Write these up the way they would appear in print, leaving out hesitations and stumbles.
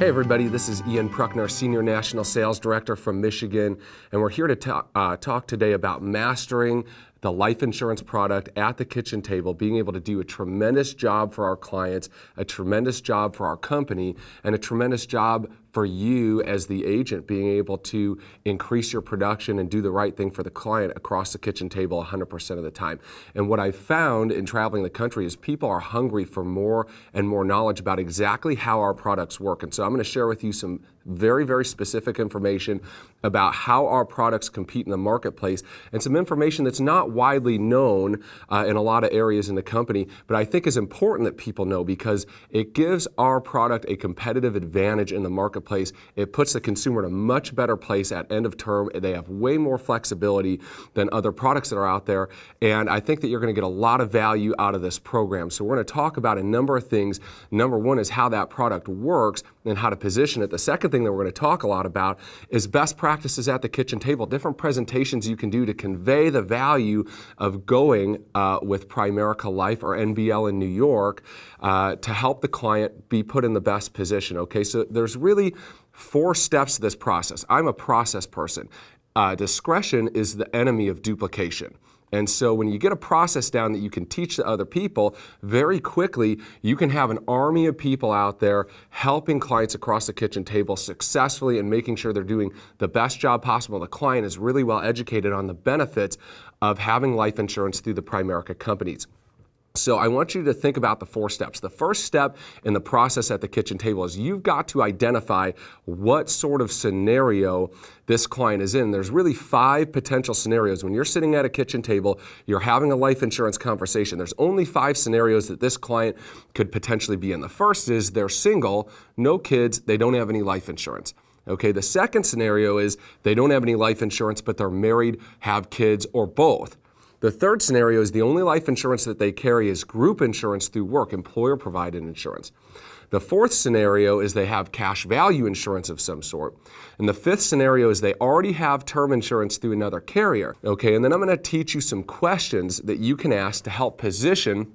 Hey everybody, this is Ian Pruckner, Senior National Sales Director from Michigan, and we're here to talk today about mastering the life insurance product at the kitchen table, being able to do a tremendous job for our clients, a tremendous job for our company, and a tremendous job for you as the agent, being able to increase your production and do the right thing for the client across the kitchen table 100% of the time. And what I've found in traveling the country is people are hungry for more and more knowledge about exactly how our products work. And so I'm going to share with you some very, very specific information about how our products compete in the marketplace, and some information that's not widely known in a lot of areas in the company, but I think is important that people know because it gives our product a competitive advantage in the marketplace. It puts the consumer in a much better place at end of term. They have way more flexibility than other products that are out there, and I think that you're going to get a lot of value out of this program. So we're going to talk about a number of things. Number one is how that product works and how to position it. The second thing that we're going to talk a lot about is best practices at the kitchen table, different presentations you can do to convey the value of going with Primerica Life or NBL in New York to help the client be put in the best position. Okay, so there's really 4 steps to this process. I'm a process person. Discretion is the enemy of duplication. And so when you get a process down that you can teach to other people, very quickly you can have an army of people out there helping clients across the kitchen table successfully and making sure they're doing the best job possible. The client is really well educated on the benefits of having life insurance through the Primerica companies. So I want you to think about the 4 steps. The first step in the process at the kitchen table is you've got to identify what sort of scenario this client is in. There's really 5 potential scenarios. When you're sitting at a kitchen table, you're having a life insurance conversation. There's only 5 scenarios that this client could potentially be in. The first is they're single, no kids, they don't have any life insurance. Okay, the second scenario is they don't have any life insurance, but they're married, have kids, or both. The third scenario is the only life insurance that they carry is group insurance through work, employer-provided insurance. The fourth scenario is they have cash value insurance of some sort. And the fifth scenario is they already have term insurance through another carrier. Okay, and then I'm going to teach you some questions that you can ask to help position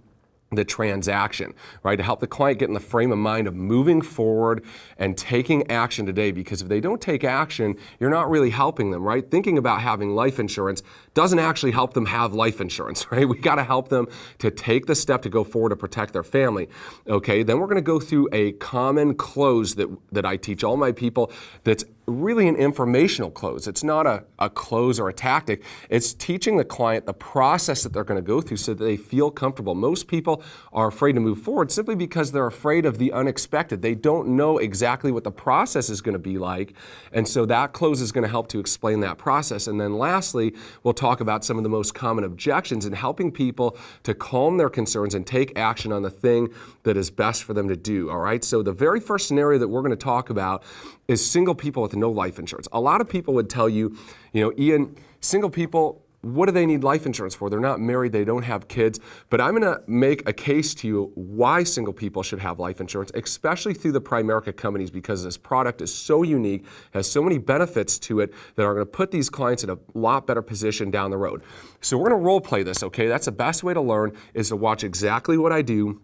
the transaction, right? To help the client get in the frame of mind of moving forward and taking action today, because if they don't take action, you're not really helping them, right? Thinking about having life insurance doesn't actually help them have life insurance, right? We got to help them to take the step to go forward to protect their family. Okay, then we're going to go through a common close that I teach all my people that's really an informational close. It's not a close or a tactic. It's teaching the client the process that they're going to go through so that they feel comfortable. Most people are afraid to move forward simply because they're afraid of the unexpected. They don't know exactly what the process is going to be like, and so that close is going to help to explain that process. And then lastly, we'll talk about some of the most common objections and helping people to calm their concerns and take action on the thing that is best for them to do, all right? So the very first scenario that we're going to talk about is single people with no life insurance. A lot of people would tell you, Ian, single people, what do they need life insurance for? They're not married, they don't have kids. But I'm going to make a case to you why single people should have life insurance, especially through the Primerica companies, because this product is so unique, has so many benefits to it that are going to put these clients in a lot better position down the road. So we're going to role play this, okay? That's the best way to learn, is to watch exactly what I do,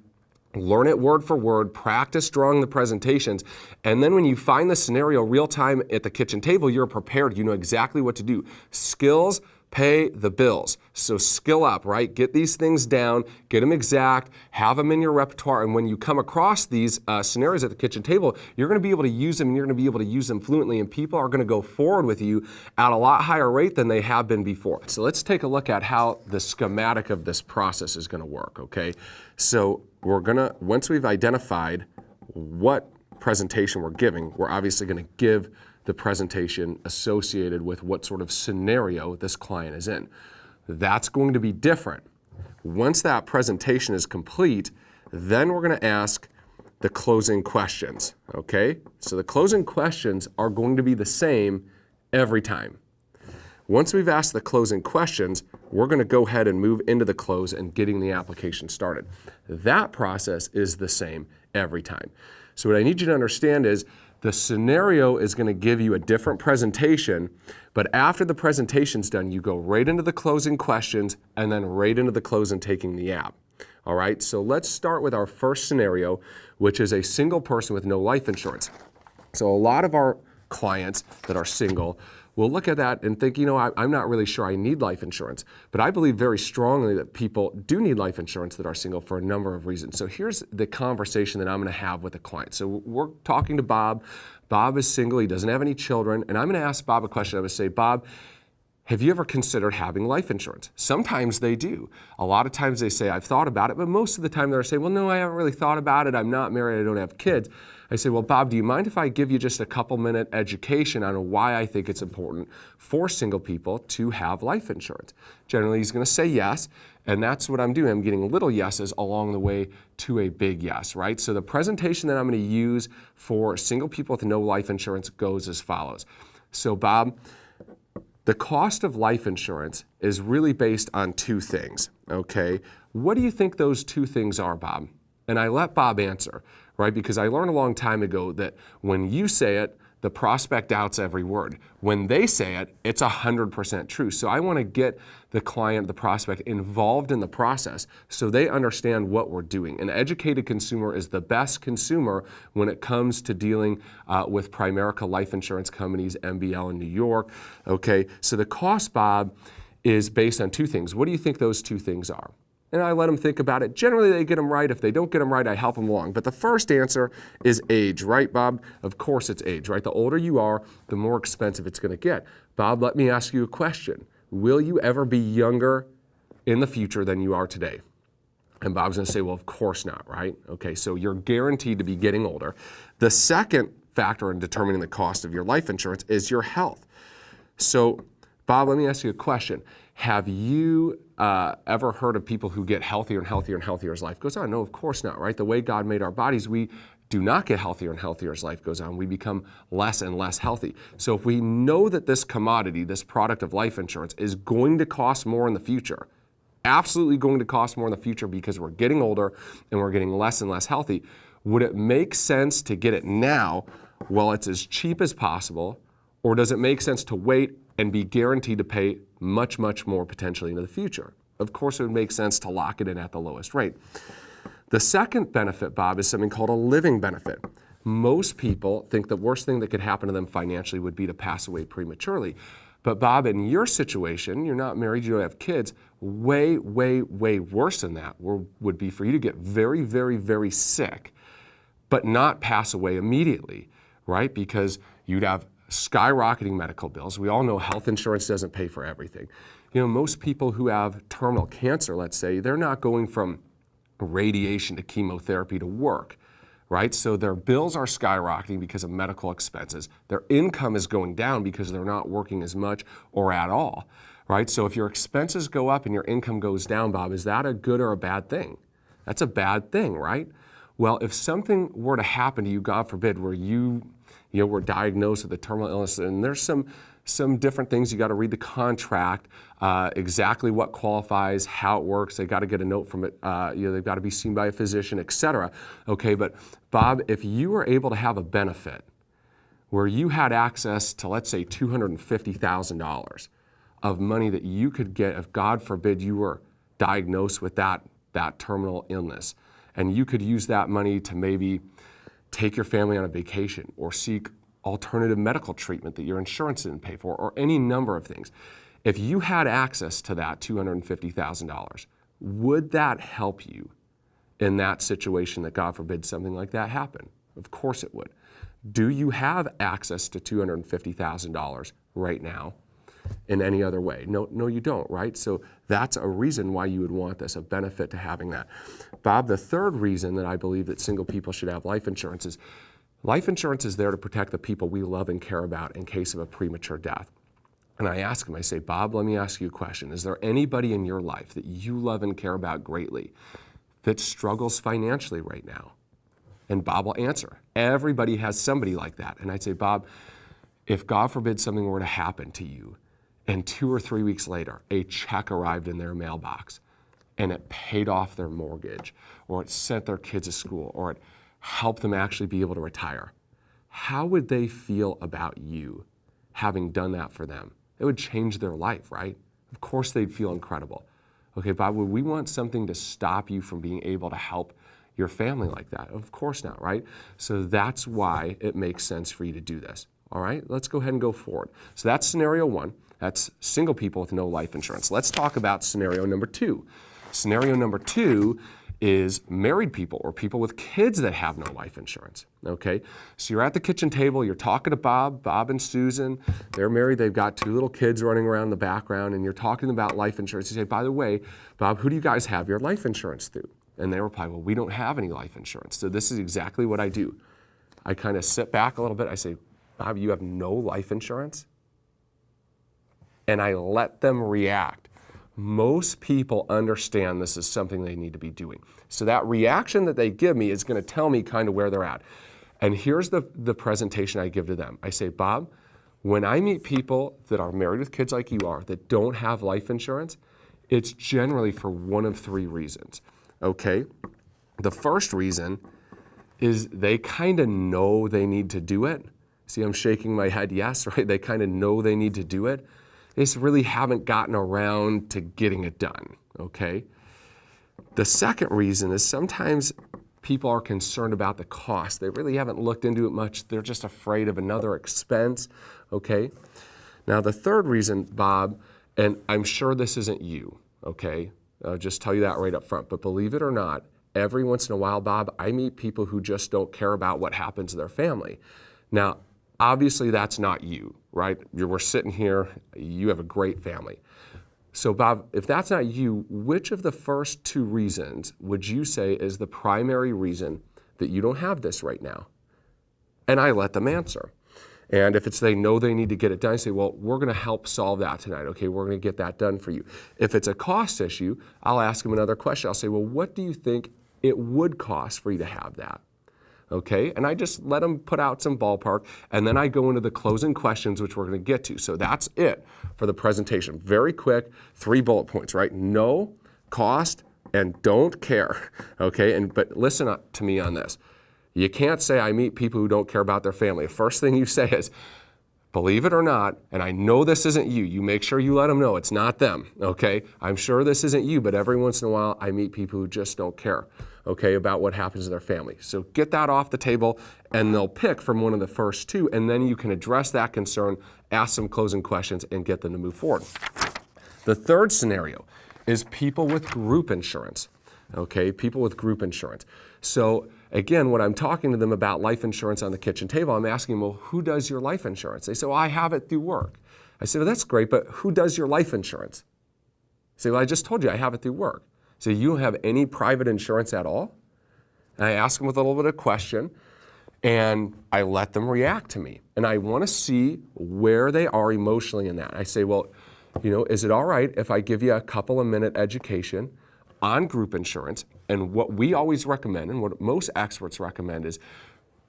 learn it word for word, practice drawing the presentations, and then when you find the scenario real time at the kitchen table, you're prepared. You know exactly what to do. Skills pay the bills. So skill up, right? Get these things down, get them exact, have them in your repertoire, and when you come across these scenarios at the kitchen table, you're going to be able to use them, and you're going to be able to use them fluently, and people are going to go forward with you at a lot higher rate than they have been before. So let's take a look at how the schematic of this process is going to work, okay? So we're going to, once we've identified what presentation we're giving, we're obviously going to give the presentation associated with what sort of scenario this client is in. That's going to be different. Once that presentation is complete, then we're going to ask the closing questions, okay? So the closing questions are going to be the same every time. Once we've asked the closing questions, we're going to go ahead and move into the close and getting the application started. That process is the same every time. So what I need you to understand is the scenario is going to give you a different presentation, but after the presentation's done, you go right into the closing questions and then right into the close and taking the app. All right, so let's start with our first scenario, which is a single person with no life insurance. So a lot of our clients that are single will look at that and think, I'm not really sure I need life insurance. But I believe very strongly that people do need life insurance that are single for a number of reasons. So here's the conversation that I'm going to have with a client. So we're talking to Bob. Bob is single. He doesn't have any children. And I'm going to ask Bob a question. I'm going to say, Bob, have you ever considered having life insurance? Sometimes they do. A lot of times they say, I've thought about it, but most of the time they're saying, well, no, I haven't really thought about it. I'm not married, I don't have kids. I say, well, Bob, do you mind if I give you just a couple-minute education on why I think it's important for single people to have life insurance? Generally, he's going to say yes, and that's what I'm doing. I'm getting little yeses along the way to a big yes, right? So the presentation that I'm going to use for single people with no life insurance goes as follows. So, Bob, the cost of life insurance is really based on two things, okay? What do you think those two things are, Bob? And I let Bob answer, right? Because I learned a long time ago that when you say it, the prospect doubts every word. When they say it, it's 100% true. So I want to get the client, the prospect, involved in the process so they understand what we're doing. An educated consumer is the best consumer when it comes to dealing with Primerica Life Insurance Companies, MBL in New York. Okay, so the cost, Bob, is based on two things. What do you think those two things are? And I let them think about it. Generally, they get them right. If they don't get them right, I help them along. But the first answer is age, right, Bob? Of course it's age, right? The older you are, the more expensive it's going to get. Bob, let me ask you a question. Will you ever be younger in the future than you are today? And Bob's going to say, well, of course not, right? Okay, so you're guaranteed to be getting older. The second factor in determining the cost of your life insurance is your health. So, Bob, let me ask you a question. Have you ever heard of people who get healthier and healthier and healthier as life goes on? No, of course not, right? The way God made our bodies, we do not get healthier and healthier as life goes on. We become less and less healthy. So if we know that this commodity, this product of life insurance, is going to cost more in the future, absolutely going to cost more in the future because we're getting older and we're getting less and less healthy, would it make sense to get it now while it's as cheap as possible, or does it make sense to wait and be guaranteed to pay much, much more potentially into the future? Of course, it would make sense to lock it in at the lowest rate. The second benefit, Bob, is something called a living benefit. Most people think the worst thing that could happen to them financially would be to pass away prematurely. But Bob, in your situation, you're not married, you don't have kids, way, way, way worse than that would be for you to get very, very, very sick, but not pass away immediately, right? Because you'd have skyrocketing medical bills. We all know health insurance doesn't pay for everything. Most people who have terminal cancer, let's say, they're not going from radiation to chemotherapy to work, right? So their bills are skyrocketing because of medical expenses. Their income is going down because they're not working as much or at all, right? So if your expenses go up and your income goes down, Bob, is that a good or a bad thing? That's a bad thing, right? Well, if something were to happen to you, God forbid, where you were diagnosed with a terminal illness, and there's some different things. You got to read the contract, exactly what qualifies, how it works. They got to get a note from it. They've got to be seen by a physician, et cetera. Okay, but Bob, if you were able to have a benefit where you had access to, let's say, $250,000 of money that you could get if, God forbid, you were diagnosed with that terminal illness, and you could use that money to maybe take your family on a vacation or seek alternative medical treatment that your insurance didn't pay for, or any number of things. If you had access to that $250,000, would that help you in that situation that, God forbid, something like that happen? Of course it would. Do you have access to $250,000 right now in any other way? No, you don't, right? So that's a reason why you would want this, a benefit to having that. Bob, the third reason that I believe that single people should have life insurance is life insurance is there to protect the people we love and care about in case of a premature death. And I ask him, I say, Bob, let me ask you a question. Is there anybody in your life that you love and care about greatly that struggles financially right now? And Bob will answer. Everybody has somebody like that. And I'd say, Bob, if God forbid something were to happen to you, and 2 or 3 weeks later, a check arrived in their mailbox, and it paid off their mortgage, or it sent their kids to school, or it helped them actually be able to retire, how would they feel about you having done that for them? It would change their life, right? Of course they'd feel incredible. Okay, Bob, would we want something to stop you from being able to help your family like that? Of course not, right? So that's why it makes sense for you to do this. All right, let's go ahead and go forward. So that's scenario one. That's single people with no life insurance. Let's talk about scenario number two. Scenario number two is married people or people with kids that have no life insurance, okay? So you're at the kitchen table, you're talking to Bob and Susan. They're married, they've got 2 little kids running around in the background, and you're talking about life insurance. You say, by the way, Bob, who do you guys have your life insurance through? And they reply, well, we don't have any life insurance. So this is exactly what I do. I kind of sit back a little bit. I say, Bob, you have no life insurance? And I let them react. Most people understand this is something they need to be doing. So that reaction that they give me is going to tell me kind of where they're at. And here's the presentation I give to them. I say, Bob, when I meet people that are married with kids like you are that don't have life insurance, it's generally for one of 3 reasons, okay? The first reason is they kind of know they need to do it. See, I'm shaking my head yes, right? They kind of know they need to do it. They just really haven't gotten around to getting it done, okay? The second reason is sometimes people are concerned about the cost. They really haven't looked into it much. They're just afraid of another expense, okay? Now, the third reason, Bob, and I'm sure this isn't you, okay? I'll just tell you that right up front, but believe it or not, every once in a while, Bob, I meet people who just don't care about what happens to their family. Now, obviously that's not you, right? We're sitting here, you have a great family. So Bob, if that's not you, which of the first 2 reasons would you say is the primary reason that you don't have this right now? And I let them answer. And if it's they know they need to get it done, I say, well, we're going to help solve that tonight, okay? We're going to get that done for you. If it's a cost issue, I'll ask them another question. I'll say, well, what do you think it would cost for you to have that? Okay, and I just let them put out some ballpark, and then I go into the closing questions, which we're going to get to. So that's it for the presentation. Very quick, 3 bullet points, right? No, cost, and don't care. Okay, but listen to me on this. You can't say I meet people who don't care about their family. The first thing you say is, believe it or not, and I know this isn't you, you make sure you let them know it's not them, okay? I'm sure this isn't you, but every once in a while I meet people who just don't care, okay, about what happens to their family. So get that off the table, and they'll pick from one of the first 2, and then you can address that concern, ask some closing questions, and get them to move forward. The third scenario is people with group insurance, okay, people with group insurance. So again, when I'm talking to them about life insurance on the kitchen table, I'm asking them, well, who does your life insurance? They say, well, I have it through work. I say, well, that's great, but who does your life insurance? They say, well, I just told you I have it through work. So you don't have any private insurance at all? And I ask them with a little bit of question, and I let them react to me. And I want to see where they are emotionally in that. I say, well, is it all right if I give you a couple of minute education on group insurance? And what we always recommend, and what most experts recommend, is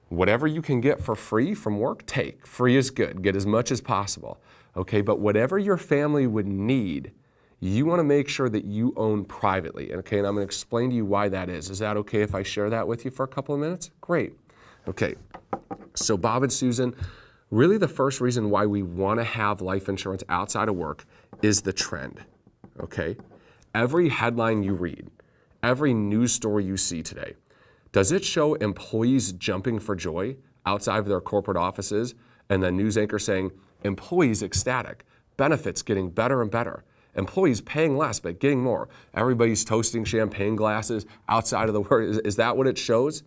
whatever you can get for free from work, take. Free is good. Get as much as possible. Okay, but whatever your family would need, you want to make sure that you own privately. Okay, and I'm going to explain to you why that is. Is that okay if I share that with you for a couple of minutes? Great. Okay, so Bob and Susan, really the first reason why we want to have life insurance outside of work is the trend. Okay, every headline you read, every news story you see today, does it show employees jumping for joy outside of their corporate offices and the news anchor saying, employees ecstatic, benefits getting better and better, employees paying less but getting more, everybody's toasting champagne glasses outside of the work? Is that what it shows?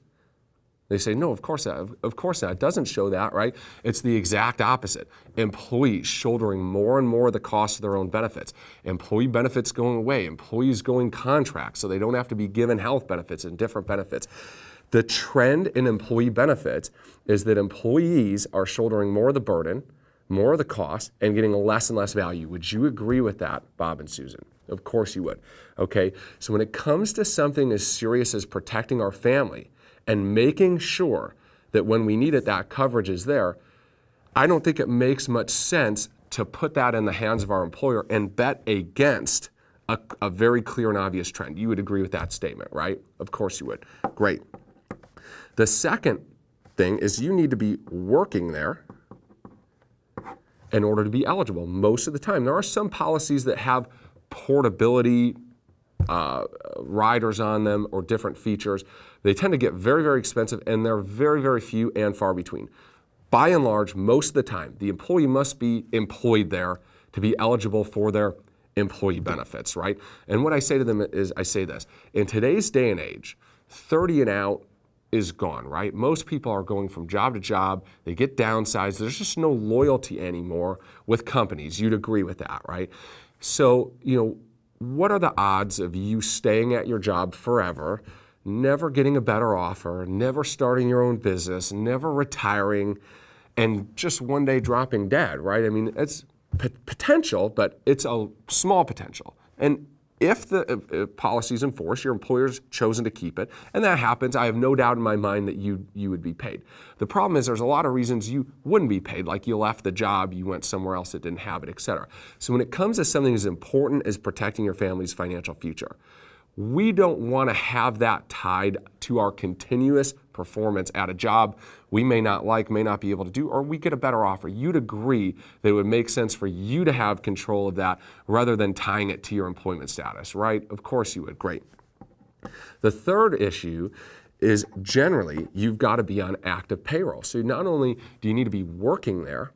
They say, no, of course not. Of course not. It doesn't show that, right? It's the exact opposite. Employees shouldering more and more of the cost of their own benefits. Employee benefits going away. Employees going contract so they don't have to be given health benefits and different benefits. The trend in employee benefits is that employees are shouldering more of the burden, more of the cost, and getting less and less value. Would you agree with that, Bob and Susan? Of course you would. Okay, so when it comes to something as serious as protecting our family, and making sure that when we need it, that coverage is there, I don't think it makes much sense to put that in the hands of our employer and bet against a very clear and obvious trend. You would agree with that statement, right? Of course you would. Great. The second thing is you need to be working there in order to be eligible most of the time. There are some policies that have portability riders on them or different features. They tend to get very, very expensive, and they're very, very few and far between. By and large, most of the time, the employee must be employed there to be eligible for their employee benefits, right? And what I say to them is, I say this: in today's day and age, 30 and out is gone, right? Most people are going from job to job. They get downsized. There's just no loyalty anymore with companies. You'd agree with that, right? So, what are the odds of you staying at your job forever, never getting a better offer, never starting your own business, never retiring, and just one day dropping dead, right? I mean, it's potential, but it's a small potential. And if the policy is enforced, your employer's chosen to keep it, and that happens, I have no doubt in my mind that you would be paid. The problem is there's a lot of reasons you wouldn't be paid, like you left the job, you went somewhere else that didn't have it, et cetera. So when it comes to something as important as protecting your family's financial future, we don't want to have that tied to our continuous performance at a job we may not like, may not be able to do, or we get a better offer. You'd agree that it would make sense for you to have control of that rather than tying it to your employment status, right? Of course you would. Great. The third issue is generally you've got to be on active payroll. So not only do you need to be working there,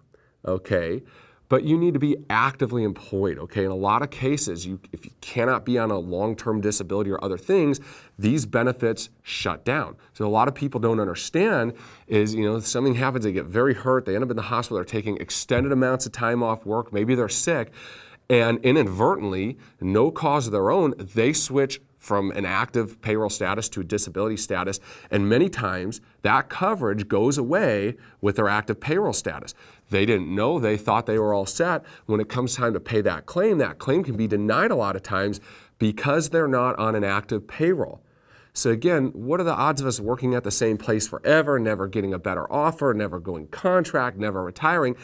okay, but you need to be actively employed, okay? In a lot of cases, if you cannot be on a long-term disability or other things, these benefits shut down. So a lot of people don't understand is, something happens, they get very hurt, they end up in the hospital, they're taking extended amounts of time off work, maybe they're sick, and inadvertently, no cause of their own, they switch from an active payroll status to a disability status, and many times that coverage goes away with their active payroll status. They didn't know, they thought they were all set. When it comes time to pay that claim can be denied a lot of times because they're not on an active payroll. So again, what are the odds of us working at the same place forever, never getting a better offer, never going contract, never retiring,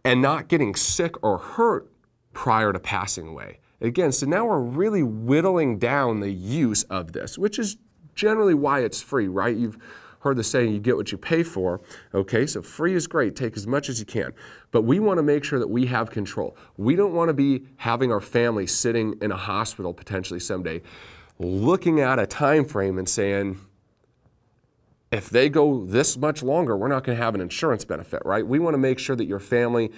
and not getting sick or hurt prior to passing away? Again, so now we're really whittling down the use of this, which is generally why it's free, right? You've heard the saying, you get what you pay for. Okay, so free is great, take as much as you can. But we want to make sure that we have control. We don't want to be having our family sitting in a hospital potentially someday, looking at a time frame and saying, if they go this much longer, we're not going to have an insurance benefit, right? We want to make sure that your family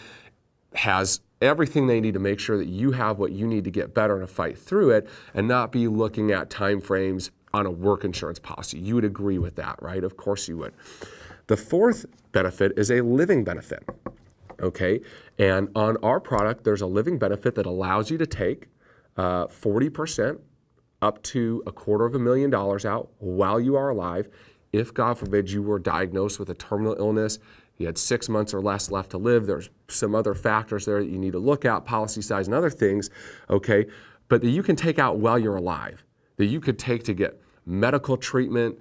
has everything they need to make sure that you have what you need to get better and to fight through it, and not be looking at time frames on a work insurance policy. You would agree with that, right? Of course you would. The fourth benefit is a living benefit, okay? And on our product, there's a living benefit that allows you to take 40% up to $250,000 out while you are alive. If, God forbid, you were diagnosed with a terminal illness, you had 6 months or less left to live, there's some other factors there that you need to look at, policy size and other things, okay? But that you can take out while you're alive, that you could take to get medical treatment,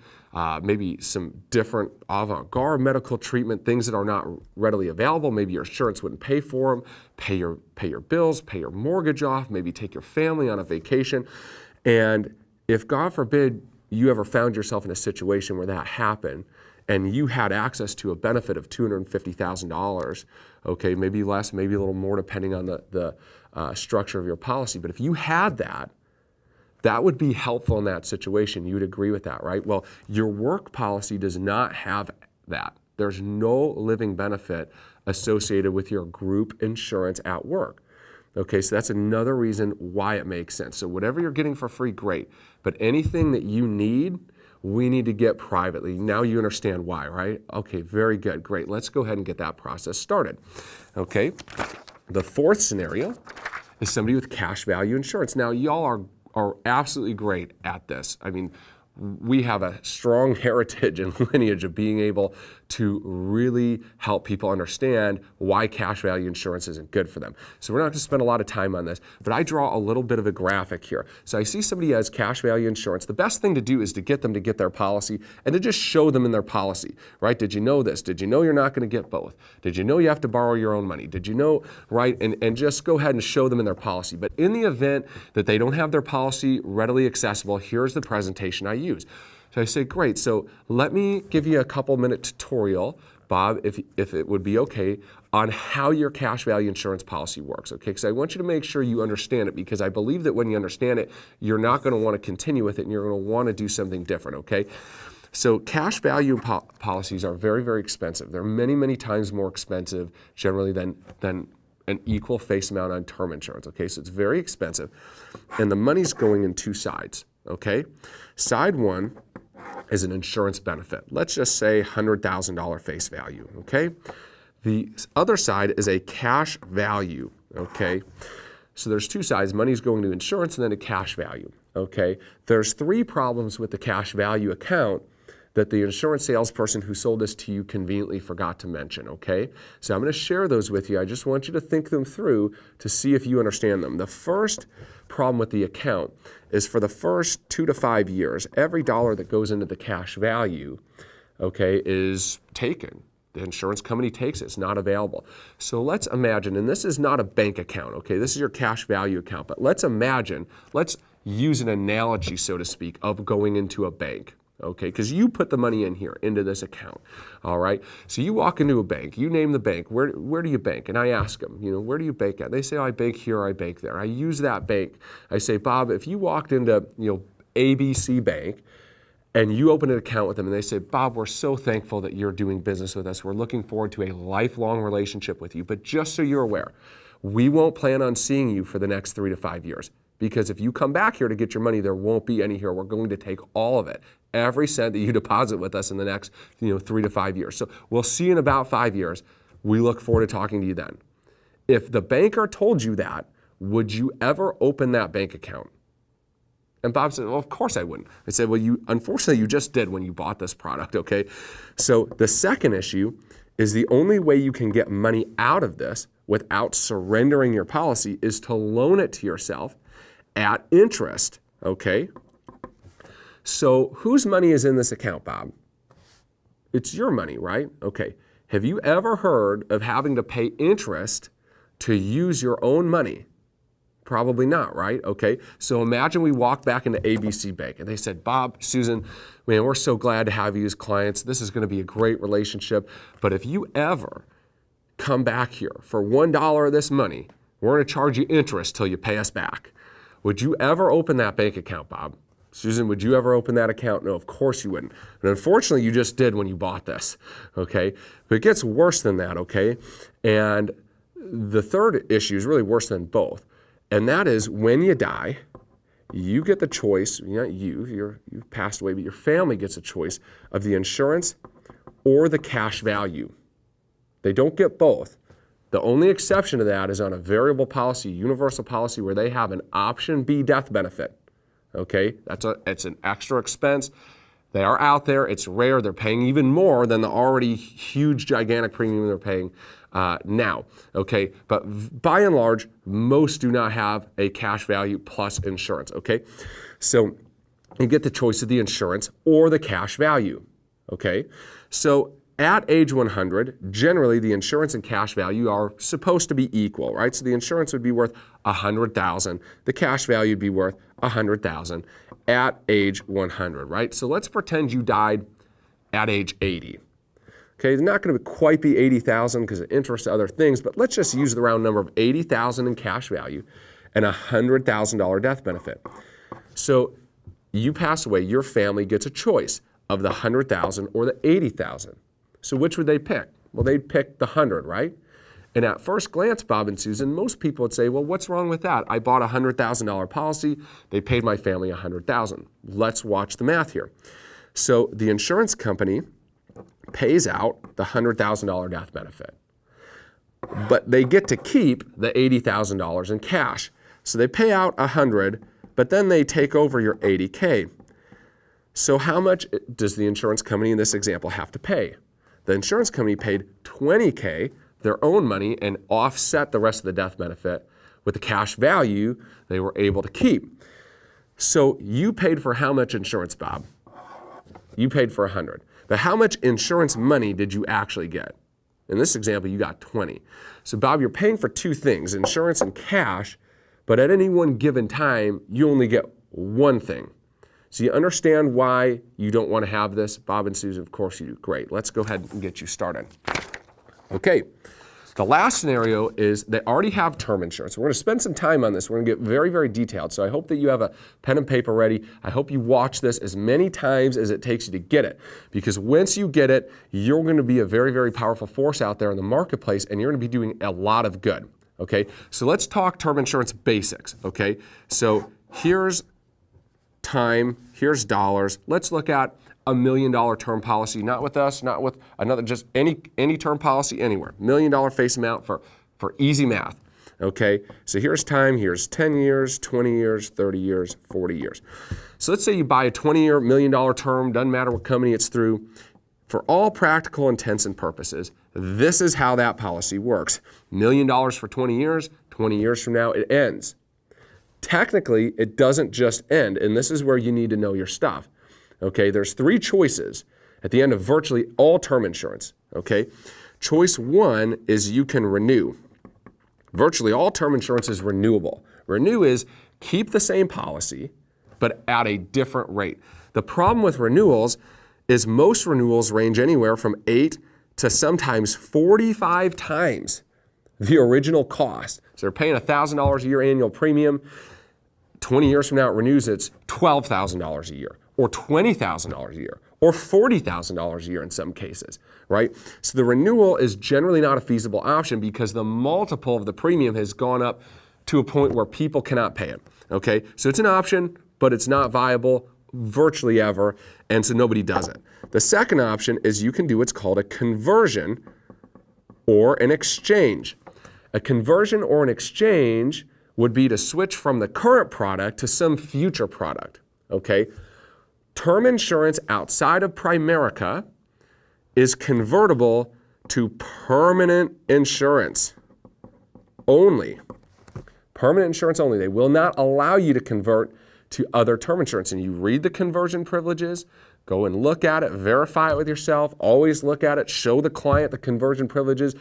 maybe some different avant-garde medical treatment, things that are not readily available. Maybe your insurance wouldn't pay for them, pay your bills, pay your mortgage off, maybe take your family on a vacation. And if, God forbid, you ever found yourself in a situation where that happened, and you had access to a benefit of $250,000, okay, maybe less, maybe a little more depending on the structure of your policy, but if you had that, that would be helpful in that situation. You would agree with that, right? Well, your work policy does not have that. There's no living benefit associated with your group insurance at work. Okay, so that's another reason why it makes sense. So whatever you're getting for free, great. But anything that you need, we need to get privately. Now you understand why, right? Okay, very good, great. Let's go ahead and get that process started. Okay, the fourth scenario is somebody with cash value insurance. Now y'all are absolutely great at this. I mean, we have a strong heritage and lineage of being able to really help people understand why cash value insurance isn't good for them. So we're not going to spend a lot of time on this, but I draw a little bit of a graphic here. So I see somebody has cash value insurance. The best thing to do is to get them to get their policy and to just show them in their policy, right? Did you know this? Did you know you're not going to get both? Did you know you have to borrow your own money? Did you know, right? And just go ahead and show them in their policy. But in the event that they don't have their policy readily accessible, here's the presentation I use. So I say, great, so let me give you a couple minute tutorial, Bob, if it would be okay, on how your cash value insurance policy works, okay? Because I want you to make sure you understand it, because I believe that when you understand it, you're not going to want to continue with it and you're going to want to do something different, okay? So cash value policies are very, very expensive. They're many, many times more expensive generally than an equal face amount on term insurance, okay? So it's very expensive. And the money's going in two sides, okay? Side one is an insurance benefit. Let's just say $100,000 face value, okay? The other side is a cash value, okay? So there's two sides. Money's going to insurance and then a cash value, okay? There's three problems with the cash value account that the insurance salesperson who sold this to you conveniently forgot to mention, okay? So I'm going to share those with you. I just want you to think them through to see if you understand them. The first problem with the account is for the first 2 to 5 years, every dollar that goes into the cash value, okay, is taken. The insurance company takes it. It's not available. So let's imagine, and this is not a bank account, okay? This is your cash value account. But let's imagine, let's use an analogy, so to speak, of going into a bank, okay? Because you put the money in here, into this account, all right? So you walk into a bank. You name the bank. Where do you bank? And I ask them, where do you bank at? They say, oh, I bank here, I bank there. I use that bank. I say, Bob, if you walked into, ABC Bank, and you open an account with them and they say, Bob, we're so thankful that you're doing business with us. We're looking forward to a lifelong relationship with you. But just so you're aware, we won't plan on seeing you for the next 3 to 5 years. Because if you come back here to get your money, there won't be any here. We're going to take all of it, every cent that you deposit with us in the next 3 to 5 years. So we'll see you in about 5 years. We look forward to talking to you then. If the banker told you that, would you ever open that bank account? And Bob said, well, of course I wouldn't. I said, well, unfortunately, you just did when you bought this product, okay? So the second issue is the only way you can get money out of this without surrendering your policy is to loan it to yourself at interest, okay? So whose money is in this account, Bob? It's your money, right? Okay. Have you ever heard of having to pay interest to use your own money? Probably not, right? Okay, so imagine we walk back into ABC Bank and they said, Bob, Susan, man, we're so glad to have you as clients. This is going to be a great relationship. But if you ever come back here for $1 of this money, we're going to charge you interest till you pay us back. Would you ever open that bank account, Bob? Susan, would you ever open that account? No, of course you wouldn't. But unfortunately, you just did when you bought this, okay? But it gets worse than that, okay? And the third issue is really worse than both. And that is when you die, you get the choice, not you've passed away, but your family gets a choice of the insurance or the cash value. They don't get both. The only exception to that is on a variable policy, universal policy, where they have an option B death benefit. Okay, it's an extra expense. They are out there. It's rare. They're paying even more than the already huge, gigantic premium they're paying now. Okay, but by and large, most do not have a cash value plus insurance. Okay, so you get the choice of the insurance or the cash value. Okay, so at age 100, generally the insurance and cash value are supposed to be equal, right? So the insurance would be worth $100,000. The cash value would be worth $100,000 at age 100, right? So let's pretend you died at age 80. Okay, it's not going to quite be $80,000 because of interest to other things, but let's just use the round number of $80,000 in cash value and a $100,000 death benefit. So you pass away, your family gets a choice of the $100,000 or the $80,000. So which would they pick? Well, they'd pick the 100, right? And at first glance, Bob and Susan, most people would say, well, what's wrong with that? I bought a $100,000 policy. They paid my family $100,000. Let's watch the math here. So the insurance company pays out the $100,000 death benefit. But they get to keep the $80,000 in cash. So they pay out $100,000, but then they take over your $80K. So how much does the insurance company in this example have to pay? The insurance company paid $20K, their own money, and offset the rest of the death benefit with the cash value they were able to keep. So you paid for how much insurance, Bob? You paid for $100,000. But how much insurance money did you actually get? In this example, you got $20,000. So Bob, you're paying for two things, insurance and cash, but at any one given time, you only get one thing. So you understand why you don't want to have this? Bob and Susan, of course you do. Great. Let's go ahead and get you started. Okay. The last scenario is they already have term insurance. We're going to spend some time on this. We're going to get very, very detailed. So I hope that you have a pen and paper ready. I hope you watch this as many times as it takes you to get it. Because once you get it, you're going to be a very, very powerful force out there in the marketplace, and you're going to be doing a lot of good. Okay, so let's talk term insurance basics. Okay, so here's time, here's dollars. Let's look at $1 million term policy, not with us, not with another, just any term policy anywhere. $1 million face amount for easy math. Okay, so here's time, here's 10 years, 20 years, 30 years, 40 years. So let's say you buy a 20-year, $1 million term, doesn't matter what company it's through. For all practical intents and purposes, this is how that policy works. $1 million for 20 years from now, it ends. Technically, it doesn't just end, and this is where you need to know your stuff. Okay, there's 3 choices at the end of virtually all term insurance. Okay, choice 1 is you can renew. Virtually all term insurance is renewable. Renew is keep the same policy, but at a different rate. The problem with renewals is most renewals range anywhere from 8 to sometimes 45 times the original cost. So they're paying $1,000 a year annual premium. 20 years from now, it renews, it's $12,000 a year, or $20,000 a year, or $40,000 a year in some cases, right? So the renewal is generally not a feasible option because the multiple of the premium has gone up to a point where people cannot pay it, okay? So it's an option, but it's not viable virtually ever, and so nobody does it. The second option is you can do what's called a conversion or an exchange. A conversion or an exchange would be to switch from the current product to some future product, okay? Term insurance outside of Primerica is convertible to permanent insurance only. Permanent insurance only. They will not allow you to convert to other term insurance. And you read the conversion privileges, go and look at it, verify it with yourself, always look at it, show the client the conversion privileges.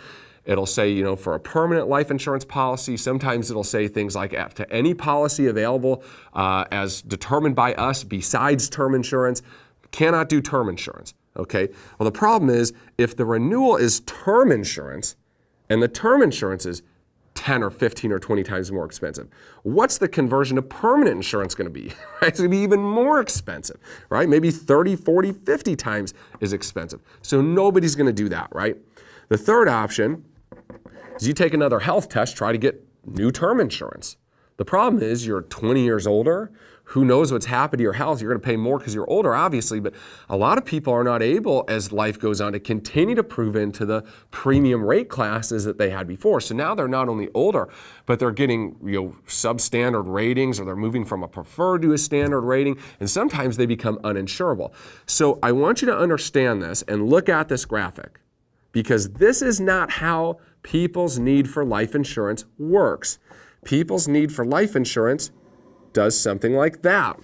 It'll say, you know, for a permanent life insurance policy, sometimes it'll say things like to any policy available as determined by us besides term insurance, cannot do term insurance, okay? Well, the problem is if the renewal is term insurance and the term insurance is 10 or 15 or 20 times more expensive, what's the conversion to permanent insurance going to be? It's going to be even more expensive, right? Maybe 30, 40, 50 times as expensive. So nobody's going to do that, right? The third option is you take another health test, try to get new term insurance. The problem is you're 20 years older. Who knows what's happened to your health? You're going to pay more because you're older, obviously, but a lot of people are not able, as life goes on, to continue to prove into the premium rate classes that they had before. So now they're not only older, but they're getting, you know, substandard ratings, or they're moving from a preferred to a standard rating, and sometimes they become uninsurable. So I want you to understand this and look at this graphic, because this is not how people's need for life insurance works. People's need for life insurance does something like that,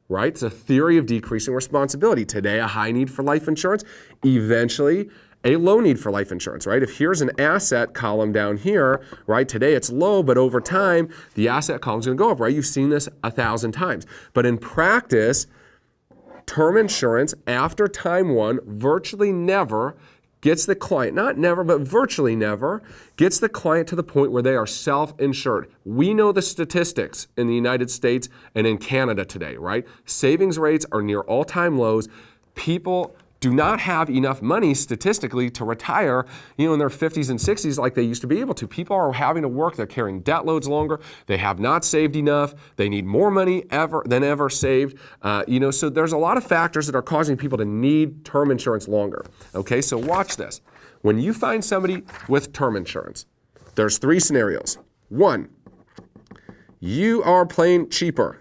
right? It's a theory of decreasing responsibility. Today, a high need for life insurance, eventually a low need for life insurance, right? If here's an asset column down here, right? Today it's low, but over time, the asset column is going to go up, right? You've seen this 1,000 times. But in practice, term insurance after time 1 virtually never gets the client, not never, but virtually never, gets the client to the point where they are self-insured. We know the statistics in the United States and in Canada today, right? Savings rates are near all-time lows. People do not have enough money statistically to retire, you know, in their 50s and 60s like they used to be able to. People are having to work. They're carrying debt loads longer. They have not saved enough. They need more money than ever saved. You know, so there's a lot of factors that are causing people to need term insurance longer. Okay, so watch this. When you find somebody with term insurance, there's 3 scenarios. 1, you are playing cheaper,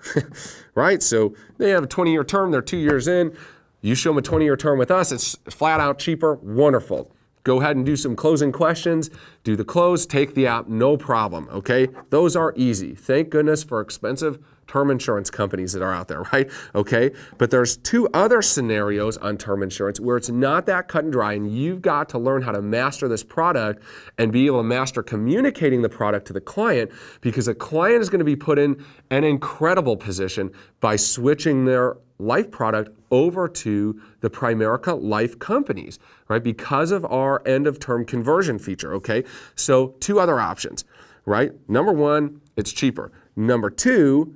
right? So they have a 20-year term. They're 2 years in. You show them a 20-year term with us, it's flat out cheaper, wonderful. Go ahead and do some closing questions, do the close, take the app, no problem, okay? Those are easy. Thank goodness for expensive term insurance companies that are out there, right? Okay, but there's 2 other scenarios on term insurance where it's not that cut and dry, and you've got to learn how to master this product and be able to master communicating the product to the client, because a client is going to be put in an incredible position by switching their life product over to the Primerica life companies, right? Because of our end of term conversion feature, okay? So two other options, right? Number one, it's cheaper. Number two,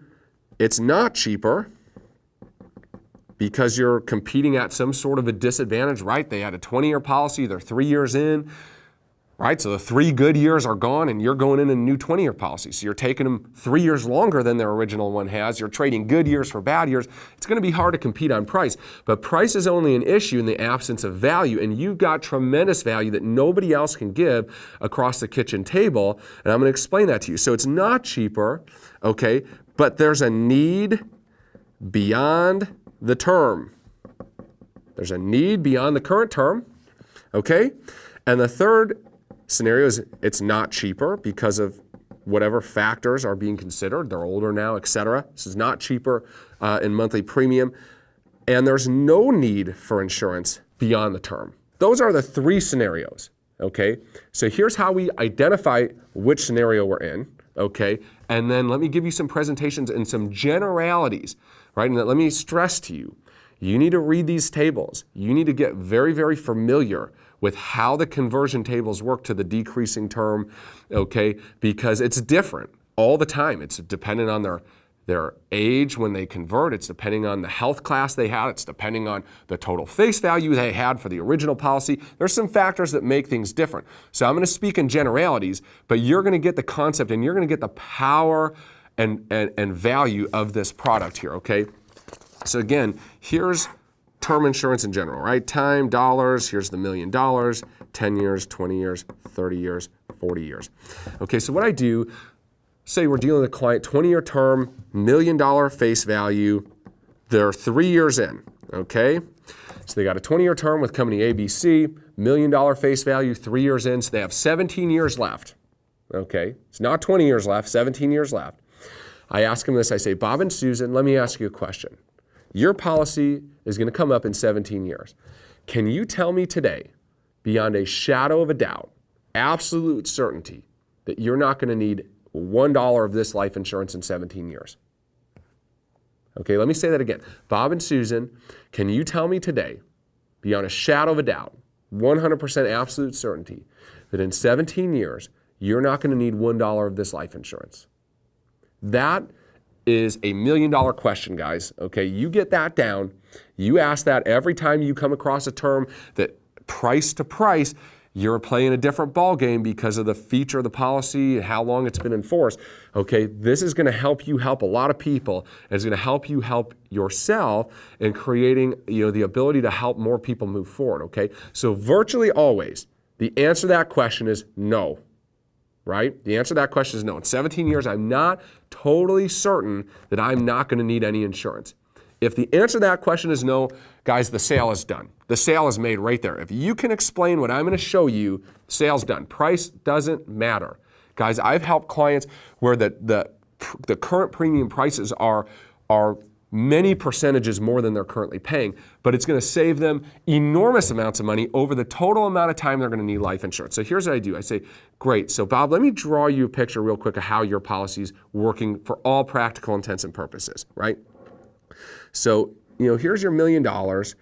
it's not cheaper because you're competing at some sort of a disadvantage, right? They had a 20-year policy, they're 3 years in, right? So the 3 good years are gone and you're going in a new 20-year policy. So you're taking them 3 years longer than their original one has. You're trading good years for bad years. It's going to be hard to compete on price. But price is only an issue in the absence of value, and you've got tremendous value that nobody else can give across the kitchen table, and I'm going to explain that to you. So it's not cheaper, okay, but there's a need beyond the term. There's a need beyond the current term, okay? And the third scenario is it's not cheaper because of whatever factors are being considered. They're older now, et cetera. This is not cheaper in monthly premium. And there's no need for insurance beyond the term. Those are the 3 scenarios, okay? So here's how we identify which scenario we're in, okay? And then let me give you some presentations and some generalities, right? And let me stress to you, you need to read these tables. You need to get very, very familiar with how the conversion tables work to the decreasing term, okay? Because it's different all the time. It's dependent on their age when they convert. It's depending on the health class they had. It's depending on the total face value they had for the original policy. There's some factors that make things different. So I'm going to speak in generalities, but you're going to get the concept and you're going to get the power and value of this product here, okay? So again, here's term insurance in general, right? Time, dollars, here's the $1 million, 10 years, 20 years, 30 years, 40 years. Okay, so what I do, say we're dealing with a client, 20-year term, $1 million face value, they're 3 years in, okay? So they got a 20-year term with company ABC, $1 million face value, 3 years in, so they have 17 years left, okay? It's not 20 years left, 17 years left. I ask them this, I say, Bob and Susan, let me ask you a question. Your policy is going to come up in 17 years. Can you tell me today, beyond a shadow of a doubt, absolute certainty, that you're not going to need $1 of this life insurance in 17 years? Okay, let me say that again. Bob and Susan, can you tell me today, beyond a shadow of a doubt, 100% absolute certainty, that in 17 years, you're not going to need $1 of this life insurance? That is a $1 million question, guys. Okay, you get that down. You ask that every time you come across a term that price to price, you're playing a different ball game because of the feature of the policy and how long it's been enforced. Okay, this is going to help you help a lot of people, and it's going to help you help yourself in creating, the ability to help more people move forward. Okay, so virtually always the answer to that question is no. Right? The answer to that question is no. In 17 years, I'm not totally certain that I'm not going to need any insurance. If the answer to that question is no, guys, the sale is done. The sale is made right there. If you can explain what I'm going to show you, sale's done. Price doesn't matter. Guys, I've helped clients where the current premium prices are many percentages more than they're currently paying, but it's going to save them enormous amounts of money over the total amount of time they're going to need life insurance. So here's what I do. I say, great. So Bob, let me draw you a picture real quick of how your policy's working for all practical intents and purposes, right? So, here's your $1 million, and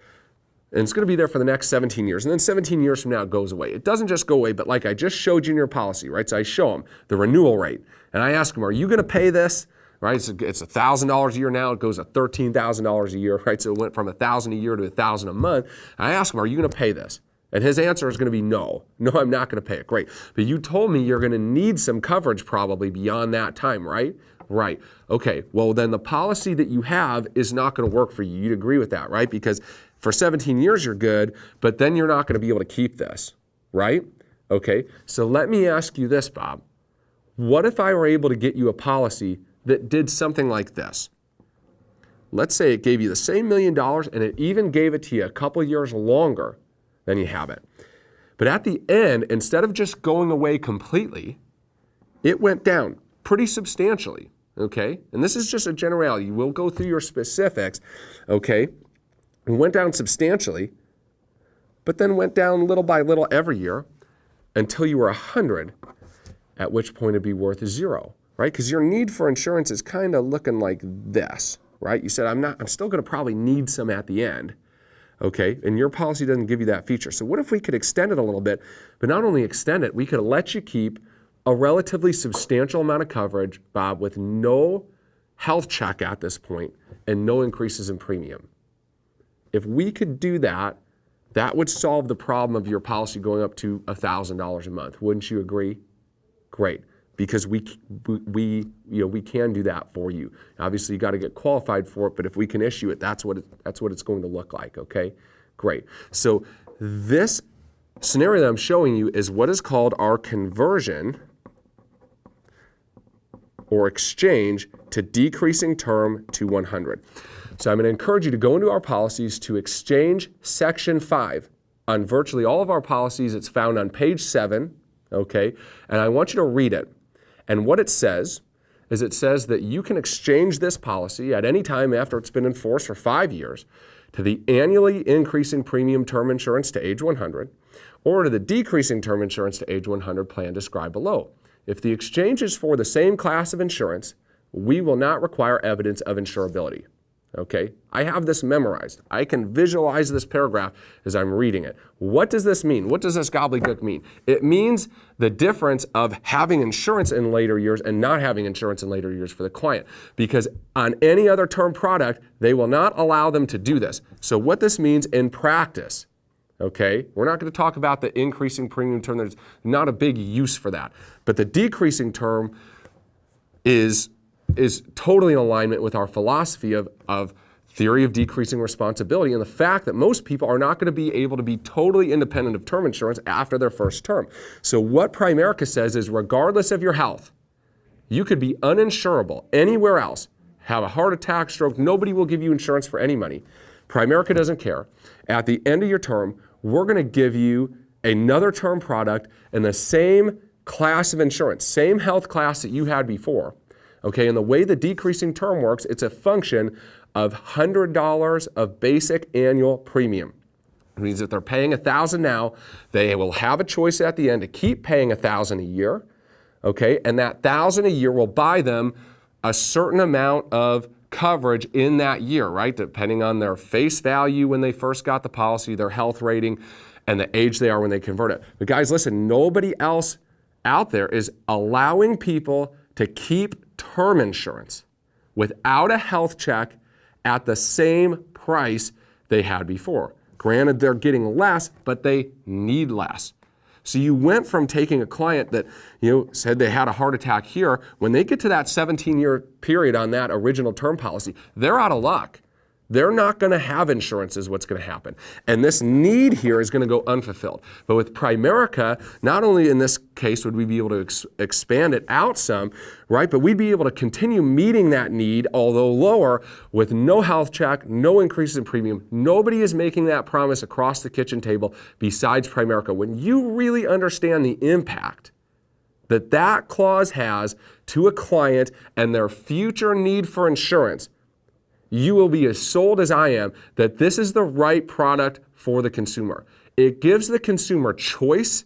it's going to be there for the next 17 years. And then 17 years from now, it goes away. It doesn't just go away, but like I just showed you in your policy, right? So I show them the renewal rate, and I ask them, are you going to pay this? Right, it's $1,000 a year now. It goes to $13,000 a year, right? So it went from $1,000 a year to $1,000 a month. I ask him, "Are you going to pay this?" And his answer is going to be no. No, I'm not going to pay it. Great, but you told me you're going to need some coverage probably beyond that time, right? Right. Okay. Well, then the policy that you have is not going to work for you. You'd agree with that, right? Because for 17 years you're good, but then you're not going to be able to keep this, right? Okay. So let me ask you this, Bob. What if I were able to get you a policy that did something like this? Let's say it gave you the same $1 million and it even gave it to you a couple years longer than you have it. But at the end, instead of just going away completely, it went down pretty substantially, okay? And this is just a generality. We'll go through your specifics, okay? It went down substantially, but then went down little by little every year until you were 100, at which point it'd be worth 0. Right? Because your need for insurance is kind of looking like this, right? You said, I'm still going to probably need some at the end, okay? And your policy doesn't give you that feature. So what if we could extend it a little bit, but not only extend it, we could let you keep a relatively substantial amount of coverage, Bob, with no health check at this point and no increases in premium. If we could do that, that would solve the problem of your policy going up to $1,000 a month. Wouldn't you agree? Great, because we can do that for you. Obviously, you got to get qualified for it, but if we can issue it, that's what it's going to look like. Okay, great. So this scenario that I'm showing you is what is called our conversion or exchange to decreasing term to 100. So I'm going to encourage you to go into our policies to exchange section 5. On virtually all of our policies, it's found on page 7, okay? And I want you to read it. And what it says is it says that you can exchange this policy at any time after it's been enforced for 5 years to the annually increasing premium term insurance to age 100 or to the decreasing term insurance to age 100 plan described below. If the exchange is for the same class of insurance, we will not require evidence of insurability. Okay, I have this memorized. I can visualize this paragraph as I'm reading it. What does this mean? What does this gobbledygook mean? It means the difference of having insurance in later years and not having insurance in later years for the client. Because on any other term product, they will not allow them to do this. So what this means in practice, okay, we're not going to talk about the increasing premium term. There's not a big use for that. But the decreasing term is totally in alignment with our philosophy of theory of decreasing responsibility and the fact that most people are not going to be able to be totally independent of term insurance after their first term. So what Primerica says is regardless of your health, you could be uninsurable anywhere else, have a heart attack, stroke, nobody will give you insurance for any money. Primerica doesn't care. At the end of your term, we're going to give you another term product in the same class of insurance, same health class that you had before. Okay, and the way the decreasing term works, it's a function of $100 of basic annual premium. It means that they're paying $1,000 now, they will have a choice at the end to keep paying $1,000 a year. Okay, and that $1,000 a year will buy them a certain amount of coverage in that year, right? Depending on their face value when they first got the policy, their health rating, and the age they are when they convert it. But guys, listen, nobody else out there is allowing people to keep term insurance without a health check at the same price they had before. Granted, they're getting less, but they need less. So you went from taking a client that said they had a heart attack here, when they get to that 17-year period on that original term policy, they're out of luck. They're not going to have insurance is what's going to happen. And this need here is going to go unfulfilled. But with Primerica, not only in this case would we be able to expand it out some, right, but we'd be able to continue meeting that need, although lower, with no health check, no increases in premium. Nobody is making that promise across the kitchen table besides Primerica. When you really understand the impact that that clause has to a client and their future need for insurance, you will be as sold as I am that this is the right product for the consumer. It gives the consumer choice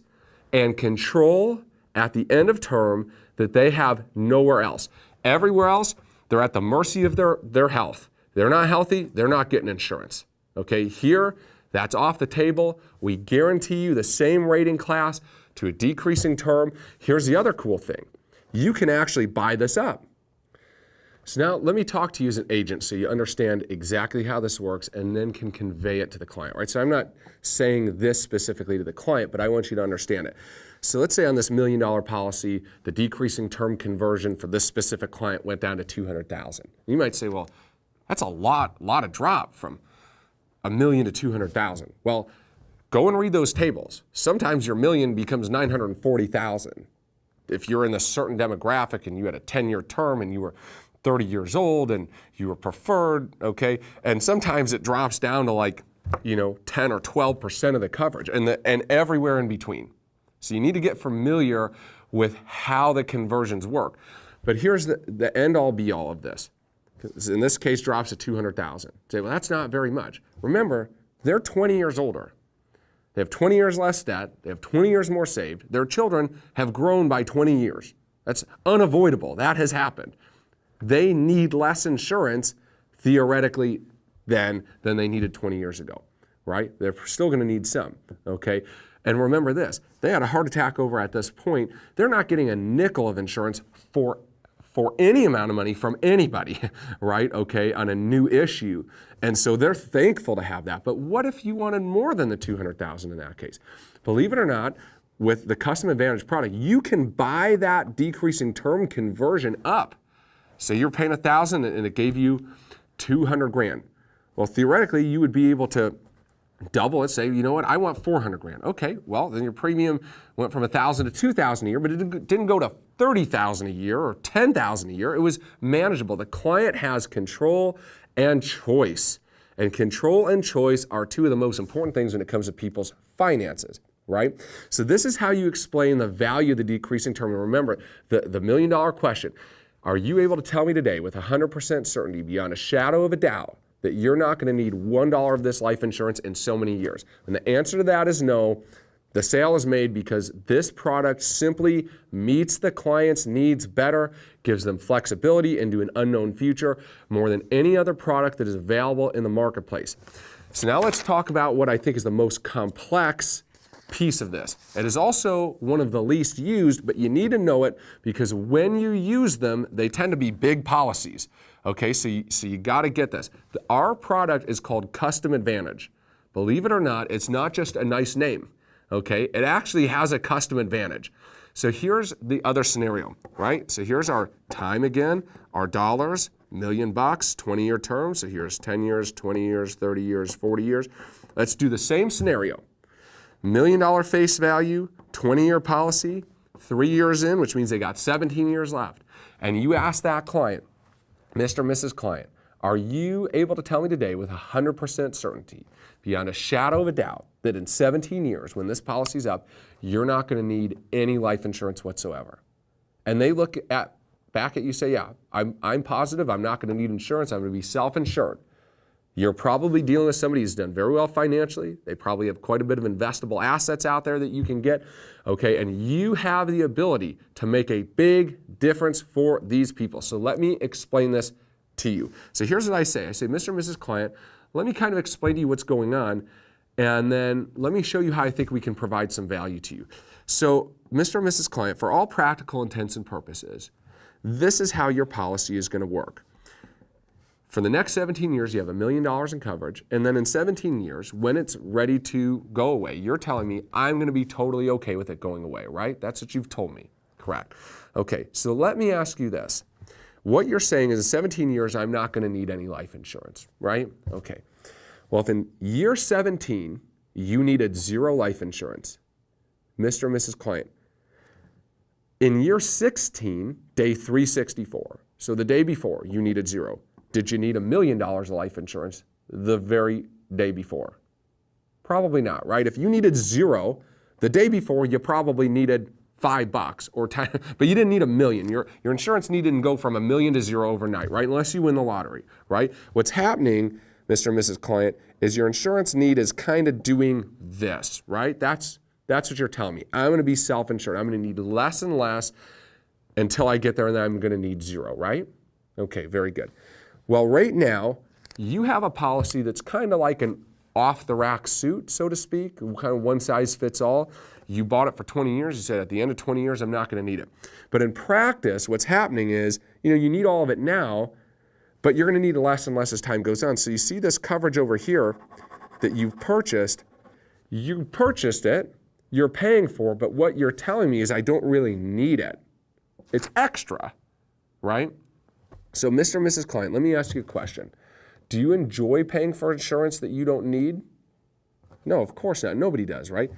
and control at the end of term that they have nowhere else. Everywhere else, they're at the mercy of their health. They're not healthy, they're not getting insurance. Okay, here, that's off the table. We guarantee you the same rating class to a decreasing term. Here's the other cool thing. You can actually buy this up. So now let me talk to you as an agent so you understand exactly how this works and then can convey it to the client, right? So I'm not saying this specifically to the client, but I want you to understand it. So let's say on this $1 million policy, the decreasing term conversion for this specific client went down to $200,000. You might say, well, that's a lot of drop from $1 million to $200,000. Well, go and read those tables. Sometimes your million becomes $940,000. If you're in a certain demographic and you had a 10-year term and you were 30 years old and you were preferred, okay? And sometimes it drops down to like, 10 or 12% of the coverage and everywhere in between. So you need to get familiar with how the conversions work. But here's the end all be all of this. In this case, drops to $200,000. Say, well, that's not very much. Remember, they're 20 years older. They have 20 years less debt. They have 20 years more saved. Their children have grown by 20 years. That's unavoidable. That has happened. They need less insurance, theoretically, than they needed 20 years ago, right? They're still going to need some, okay? And remember this, they had a heart attack over at this point. They're not getting a nickel of insurance for any amount of money from anybody, right? Okay, on a new issue. And so they're thankful to have that. But what if you wanted more than the $200,000 in that case? Believe it or not, with the Custom Advantage product, you can buy that decreasing term conversion up. Say you're paying $1,000 and it gave you 200 grand. Well, theoretically, you would be able to double it, say, you know what, I want 400 grand. Okay, well, then your premium went from 1,000 to 2,000 a year, but it didn't go to 30,000 a year or 10,000 a year. It was manageable. The client has control and choice. And control and choice are two of the most important things when it comes to people's finances, right? So this is how you explain the value of the decreasing term. And remember, the million-dollar question, are you able to tell me today with 100% certainty, beyond a shadow of a doubt, that you're not going to need $1 of this life insurance in so many years? And the answer to that is no. The sale is made because this product simply meets the client's needs better, gives them flexibility into an unknown future more than any other product that is available in the marketplace. So now let's talk about what I think is the most complex piece of this. It is also one of the least used, but you need to know it because when you use them, they tend to be big policies. Okay, so you got to get this. Our product is called Custom Advantage. Believe it or not, it's not just a nice name. Okay, it actually has a custom advantage. So here's the other scenario, right? So here's our time again, our dollars, $1 million, 20-year term. So here's 10 years, 20 years, 30 years, 40 years. Let's do the same scenario. $1 million face value, 20-year policy, 3 years in, which means they got 17 years left. And you ask that client, Mr. or Mrs. Client, are you able to tell me today with 100% certainty, beyond a shadow of a doubt, that in 17 years, when this policy's up, you're not going to need any life insurance whatsoever? And they look back at you, say, yeah, I'm positive I'm not going to need insurance. I'm going to be self-insured. You're probably dealing with somebody who's done very well financially. They probably have quite a bit of investable assets out there that you can get, okay? And you have the ability to make a big difference for these people. So let me explain this to you. So here's what I say. I say, Mr. and Mrs. Client, let me kind of explain to you what's going on, and then let me show you how I think we can provide some value to you. So Mr. and Mrs. Client, for all practical intents and purposes, this is how your policy is going to work. For the next 17 years, you have $1 million in coverage, and then in 17 years, when it's ready to go away, you're telling me I'm going to be totally okay with it going away, right? That's what you've told me, correct? Okay, so let me ask you this. What you're saying is in 17 years, I'm not going to need any life insurance, right? Okay. Well, if in year 17, you needed 0 life insurance, Mr. and Mrs. Client, in year 16, day 364, so the day before, you needed 0. Did you need $1 million of life insurance the very day before? Probably not, right? If you needed 0, the day before, you probably needed $5 or 10, but you didn't need $1 million. Your insurance need didn't go from $1 million to 0 overnight, right? Unless you win the lottery, right? What's happening, Mr. and Mrs. Client, is your insurance need is kind of doing this, right? That's what you're telling me. I'm going to be self-insured. I'm going to need less and less until I get there, and then I'm going to need 0, right? Okay, very good. Well, right now, you have a policy that's kind of like an off-the-rack suit, so to speak, kind of one size fits all. You bought it for 20 years. You said, at the end of 20 years, I'm not going to need it. But in practice, what's happening is, you need all of it now, but you're going to need less and less as time goes on. So you see this coverage over here that you've purchased. You purchased it. You're paying for it, but what you're telling me is I don't really need it. It's extra, right? So, Mr. and Mrs. Client, let me ask you a question. Do you enjoy paying for insurance that you don't need? No, of course not. Nobody does, right?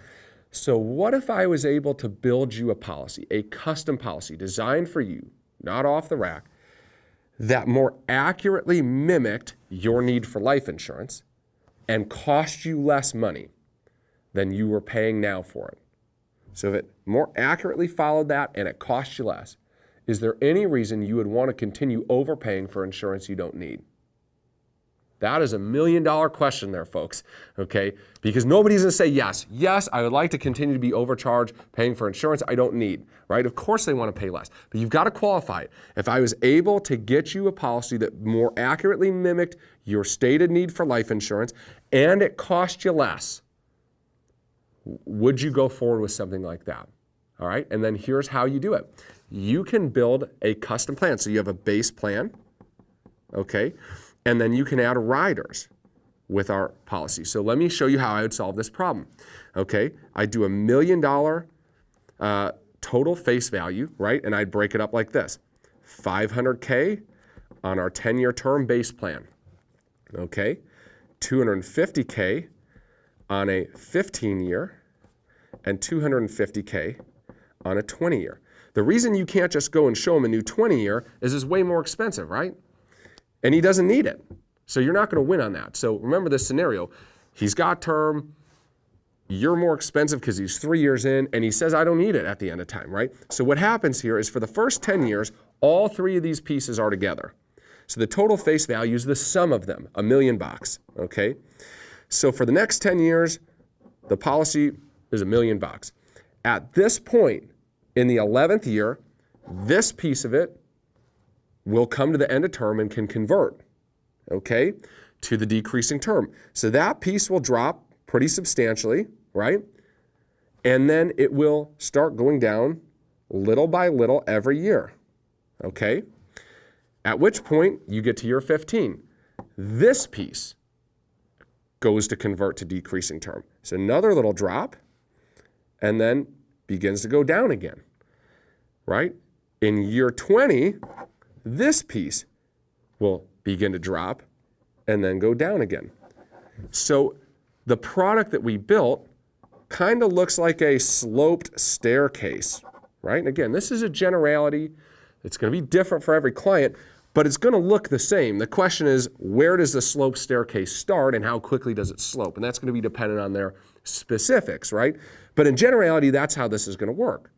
So what if I was able to build you a policy, a custom policy designed for you, not off the rack, that more accurately mimicked your need for life insurance and cost you less money than you were paying now for it? So if it more accurately followed that and it cost you less, is there any reason you would want to continue overpaying for insurance you don't need? That is $1 million question there, folks, okay? Because nobody's gonna say yes. Yes, I would like to continue to be overcharged paying for insurance I don't need, right? Of course they wanna pay less, but you've gotta qualify it. If I was able to get you a policy that more accurately mimicked your stated need for life insurance and it cost you less, would you go forward with something like that? All right, and then here's how you do it. You can build a custom plan. So you have a base plan, okay? And then you can add riders with our policy. So let me show you how I would solve this problem. Okay, I do $1 million total face value, right? And I'd break it up like this. $500K on our 10-year term base plan. Okay, $250K on a 15-year and $250K on a 20-year. The reason you can't just go and show him a new 20-year is it's way more expensive, right? And he doesn't need it. So you're not going to win on that. So remember this scenario. He's got term, you're more expensive because he's 3 years in, and he says, I don't need it at the end of time, right? So what happens here is for the first 10 years, all three of these pieces are together. So the total face value is the sum of them, $1 million, okay? So for the next 10 years, the policy is $1 million. At this point, in the 11th year, this piece of it will come to the end of term and can convert, okay, to the decreasing term. So that piece will drop pretty substantially, right? And then it will start going down little by little every year, okay? At which point you get to year 15. This piece goes to convert to decreasing term. So another little drop, and then begins to go down again, right? In year 20, this piece will begin to drop and then go down again. So the product that we built kind of looks like a sloped staircase, right? And again, this is a generality. It's going to be different for every client, but it's going to look the same. The question is, where does the slope staircase start and how quickly does it slope? And that's going to be dependent on their specifics, right? But in generality, that's how this is going to work.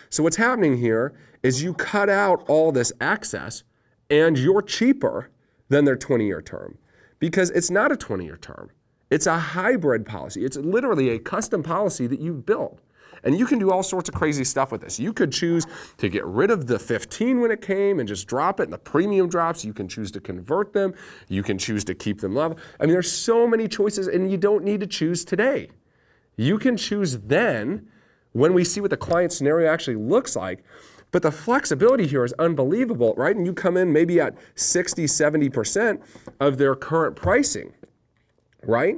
So what's happening here is you cut out all this excess and you're cheaper than their 20-year term because it's not a 20-year term. It's a hybrid policy. It's literally a custom policy that you've built. And you can do all sorts of crazy stuff with this. You could choose to get rid of the 15 when it came and just drop it and the premium drops. You can choose to convert them. You can choose to keep them level. I mean, there's so many choices and you don't need to choose today. You can choose then when we see what the client scenario actually looks like. But the flexibility here is unbelievable, right? And you come in maybe at 60, 70% of their current pricing, right?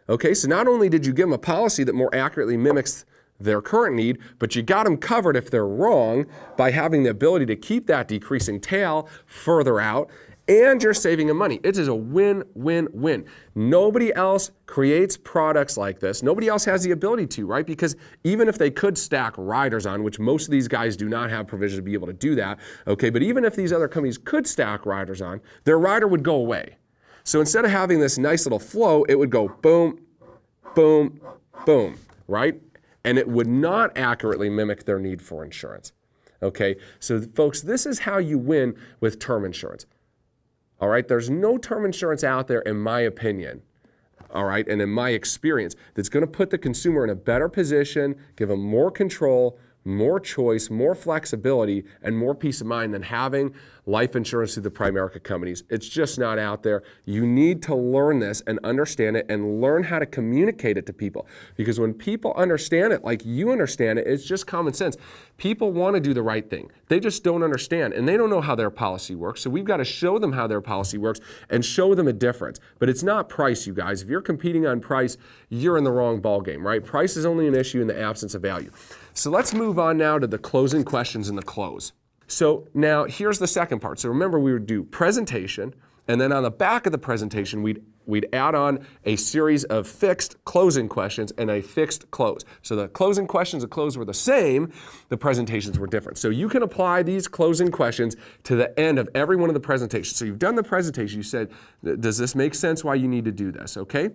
Okay, so not only did you give them a policy that more accurately mimics their current need, but you got them covered if they're wrong by having the ability to keep that decreasing tail further out, and you're saving them money. It is a win-win-win. Nobody else creates products like this. Nobody else has the ability to, right? Because even if they could stack riders on, which most of these guys do not have provision to be able to do that, okay, but even if these other companies could stack riders on, their rider would go away. So instead of having this nice little flow, it would go boom, boom, boom, right? And it would not accurately mimic their need for insurance, okay? So folks, this is how you win with term insurance. All right, there's no term insurance out there, in my opinion, all right, and in my experience, that's going to put the consumer in a better position, give them more control, more choice, more flexibility, and more peace of mind than having life insurance through the Primerica companies. It's just not out there. You need to learn this and understand it and learn how to communicate it to people. Because when people understand it like you understand it, it's just common sense. People want to do the right thing. They just don't understand, and they don't know how their policy works. So we've got to show them how their policy works and show them a difference. But it's not price, you guys. If you're competing on price, you're in the wrong ballgame, right? Price is only an issue in the absence of value. So let's move on now to the closing questions in the close. So now here's the second part. So remember, we would do presentation, and then on the back of the presentation, we'd add on a series of fixed closing questions and a fixed close. So the closing questions and close were the same, the presentations were different. So you can apply these closing questions to the end of every one of the presentations. So you've done the presentation, you said, does this make sense why you need to do this, okay?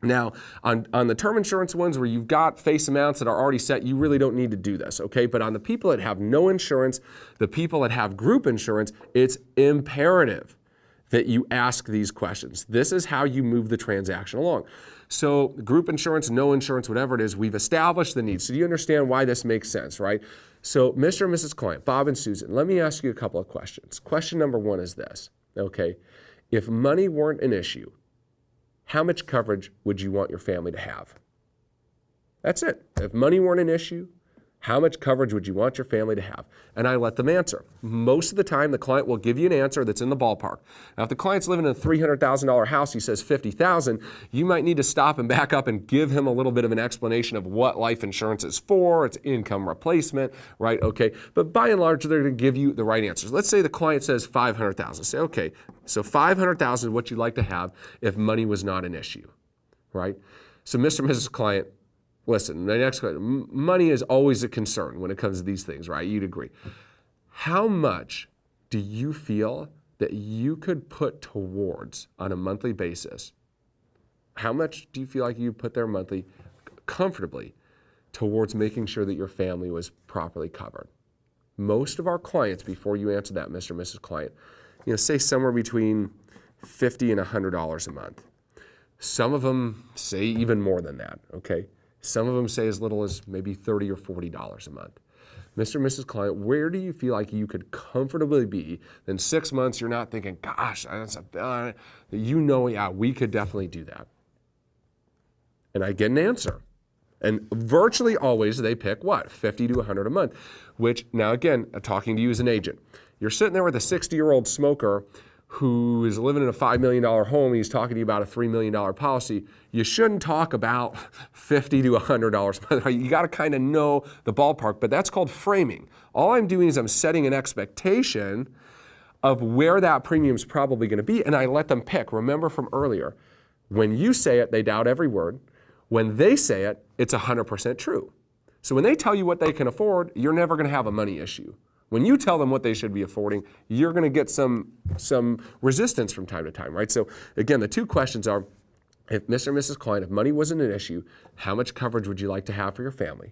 Now, on the term insurance ones where you've got face amounts that are already set, you really don't need to do this, okay? But on the people that have no insurance, the people that have group insurance, it's imperative that you ask these questions. This is how you move the transaction along. So group insurance, no insurance, whatever it is, we've established the needs. So you understand why this makes sense, right? So Mr. and Mrs. Client, Bob and Susan, let me ask you a couple of questions. Question number one is this, okay? If money weren't an issue, how much coverage would you want your family to have? That's it. If money weren't an issue, how much coverage would you want your family to have? And I let them answer. Most of the time, the client will give you an answer that's in the ballpark. Now, if the client's living in a $300,000 house, he says $50,000, you might need to stop and back up and give him a little bit of an explanation of what life insurance is for. It's income replacement, right? Okay. But by and large, they're going to give you the right answers. Let's say the client says $500,000. Say, okay, so $500,000 is what you'd like to have if money was not an issue, right? So Mr. and Mrs. Client, listen, the next question, money is always a concern when it comes to these things, right? You'd agree. How much do you feel that you could put towards on a monthly basis? How much do you feel like you put there monthly comfortably towards making sure that your family was properly covered? Most of our clients, before you answer that, Mr. and Mrs. Client, say somewhere between $50 and $100 a month. Some of them say even more than that, okay? Some of them say as little as maybe $30 or $40 a month. Mr. and Mrs. Client, where do you feel like you could comfortably be? In 6 months, you're not thinking, gosh, that's yeah, we could definitely do that. And I get an answer. And virtually always they pick what? 50 to 100 a month, which now again, talking to you as an agent, you're sitting there with a 60-year-old smoker who is living in a $5 million home, he's talking to you about a $3 million policy, you shouldn't talk about $50 to $100. You got to kind of know the ballpark, but that's called framing. All I'm doing is I'm setting an expectation of where that premium is probably going to be, and I let them pick. Remember from earlier, when you say it, they doubt every word. When they say it, it's 100% true. So when they tell you what they can afford, you're never going to have a money issue. When you tell them what they should be affording, you're going to get some resistance from time to time, right? So again, the two questions are, if Mr. and Mrs. Client, if money wasn't an issue, how much coverage would you like to have for your family?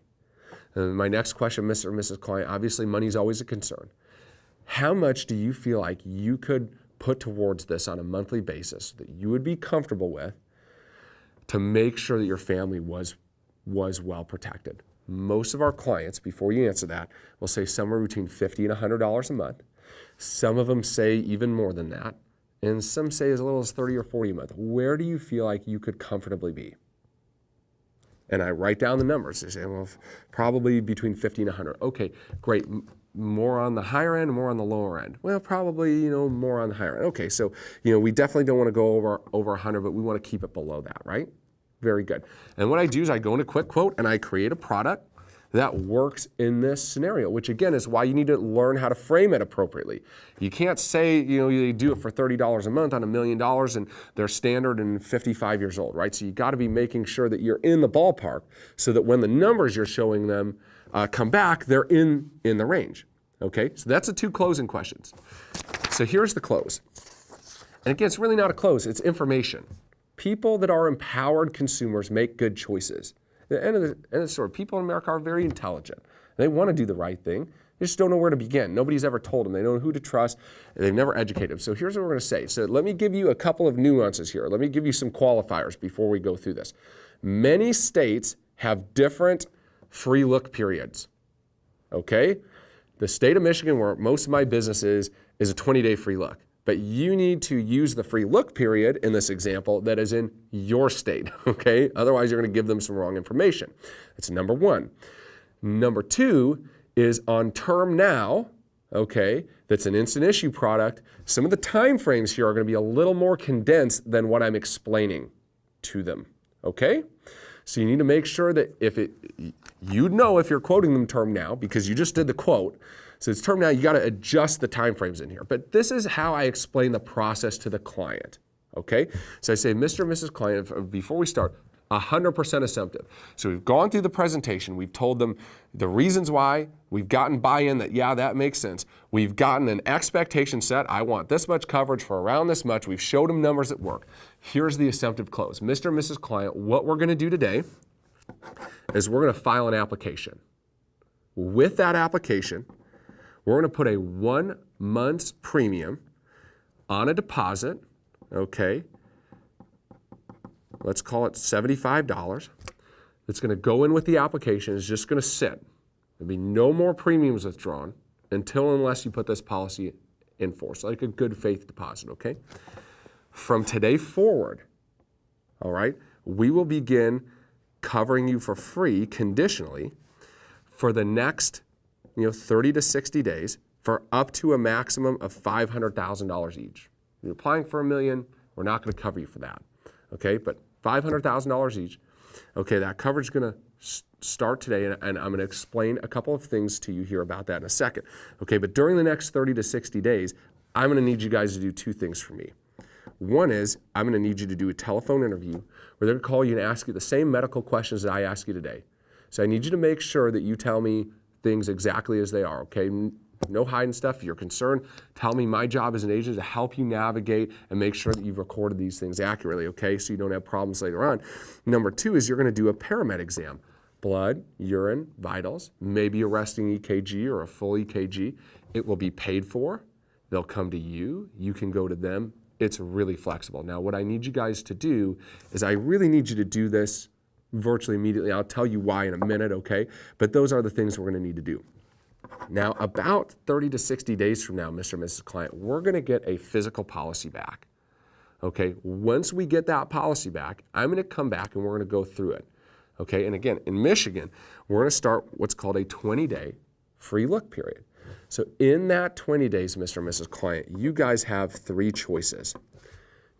And my next question, Mr. and Mrs. Client, obviously money is always a concern. How much do you feel like you could put towards this on a monthly basis that you would be comfortable with to make sure that your family was well protected? Most of our clients, before you answer that, will say somewhere between $50 and $100 a month. Some of them say even more than that, and some say as little as $30 or $40 a month. Where do you feel like you could comfortably be? And I write down the numbers. They say, well, probably between 50 and 100. Okay, great. More on the higher end, more on the lower end? Well, probably, more on the higher end. Okay, so, we definitely don't want to go over 100, but we want to keep it below that, right? Very good. And what I do is I go into Quick Quote and I create a product that works in this scenario, which again is why you need to learn how to frame it appropriately. You can't say, you do it for $30 a month on $1 million and they're standard and 55 years old, right? So you got to be making sure that you're in the ballpark so that when the numbers you're showing them come back, they're in the range, okay? So that's the two closing questions. So here's the close. And again, it's really not a close, it's information. People that are empowered consumers make good choices. At the end of the story, people in America are very intelligent. They want to do the right thing. They just don't know where to begin. Nobody's ever told them. They don't know who to trust. They've never educated them. So here's what we're going to say. So let me give you a couple of nuances here. Let me give you some qualifiers before we go through this. Many states have different free look periods, okay? The state of Michigan, where most of my business is a 20-day free look. But you need to use the free look period in this example that is in your state, okay? Otherwise, you're going to give them some wrong information. That's number one. Number two is on Term Now, okay? That's an instant issue product. Some of the time frames here are going to be a little more condensed than what I'm explaining to them, okay? So you need to make sure that you'd know if you're quoting them Term Now because you just did the quote. So it's Term Now, you got to adjust the time frames in here. But this is how I explain the process to the client, okay? So I say, Mr. and Mrs. Client, before we start, 100% assumptive. So we've gone through the presentation. We've told them the reasons why. We've gotten buy-in that, yeah, that makes sense. We've gotten an expectation set. I want this much coverage for around this much. We've showed them numbers that work. Here's the assumptive close. Mr. and Mrs. Client, what we're going to do today is we're going to file an application. With that application, we're going to put a 1 month's premium on a deposit, okay, let's call it $75. It's going to go in with the application. It's just going to sit. There'll be no more premiums withdrawn unless you put this policy in force, like a good faith deposit, okay? From today forward, all right, we will begin covering you for free conditionally for the next 30 to 60 days for up to a maximum of $500,000 each. You're applying for $1 million, we're not going to cover you for that, okay? But $500,000 each. Okay, that coverage is going to start today, and I'm going to explain a couple of things to you here about that in a second. Okay, but during the next 30 to 60 days, I'm going to need you guys to do two things for me. One is I'm going to need you to do a telephone interview where they're going to call you and ask you the same medical questions that I ask you today. So I need you to make sure that you tell me things exactly as they are, okay? No hiding stuff. If you're concerned, tell me. My job as an agent is to help you navigate and make sure that you've recorded these things accurately, okay, so you don't have problems later on. Number two is you're going to do a paramed exam. Blood, urine, vitals, maybe a resting EKG or a full EKG. It will be paid for. They'll come to you. You can go to them. It's really flexible. Now, what I need you guys to do is I really need you to do this virtually immediately. I'll tell you why in a minute, okay? But those are the things we're going to need to do. Now, about 30 to 60 days from now, Mr. and Mrs. Client, we're going to get a physical policy back. Okay, once we get that policy back, I'm going to come back and we're going to go through it. Okay, and again, in Michigan, we're going to start what's called a 20-day free look period. So in that 20 days, Mr. and Mrs. Client, you guys have three choices.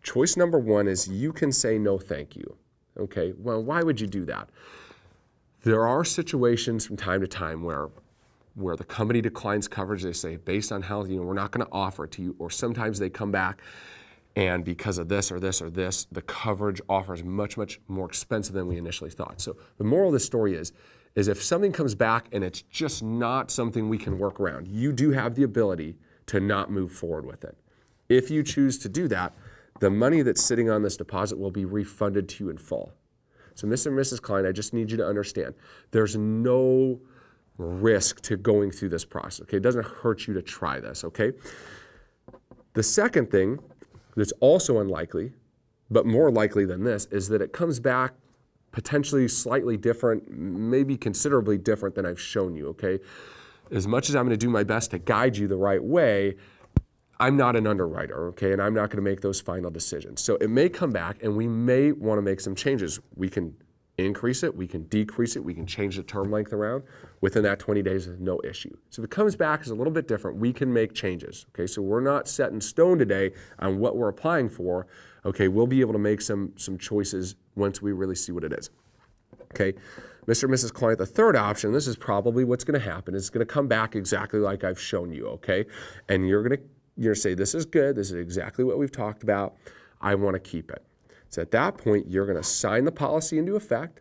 Choice number one is you can say no thank you. Okay, well, why would you do that? There are situations from time to time where the company declines coverage. They say, based on health, we're not going to offer it to you. Or sometimes they come back and because of this or this or this, the coverage offer is much, much more expensive than we initially thought. So the moral of the story is if something comes back and it's just not something we can work around, you do have the ability to not move forward with it. If you choose to do that, the money that's sitting on this deposit will be refunded to you in full. So Mr. and Mrs. Klein, I just need you to understand, there's no risk to going through this process, okay? It doesn't hurt you to try this, okay? The second thing that's also unlikely, but more likely than this, is that it comes back potentially slightly different, maybe considerably different than I've shown you, okay? As much as I'm gonna do my best to guide you the right way, I'm not an underwriter, okay? And I'm not gonna make those final decisions. So it may come back and we may wanna make some changes. We can increase it, we can decrease it, we can change the term length around. Within that 20 days, there's no issue. So if it comes back as a little bit different, we can make changes, okay? So we're not set in stone today on what we're applying for, okay? We'll be able to make some choices once we really see what it is, okay? Mr. and Mrs. Client, the third option, this is probably what's gonna happen, is it's gonna come back exactly like I've shown you, okay? And you're gonna say, this is good, this is exactly what we've talked about, I wanna keep it. So at that point, you're going to sign the policy into effect.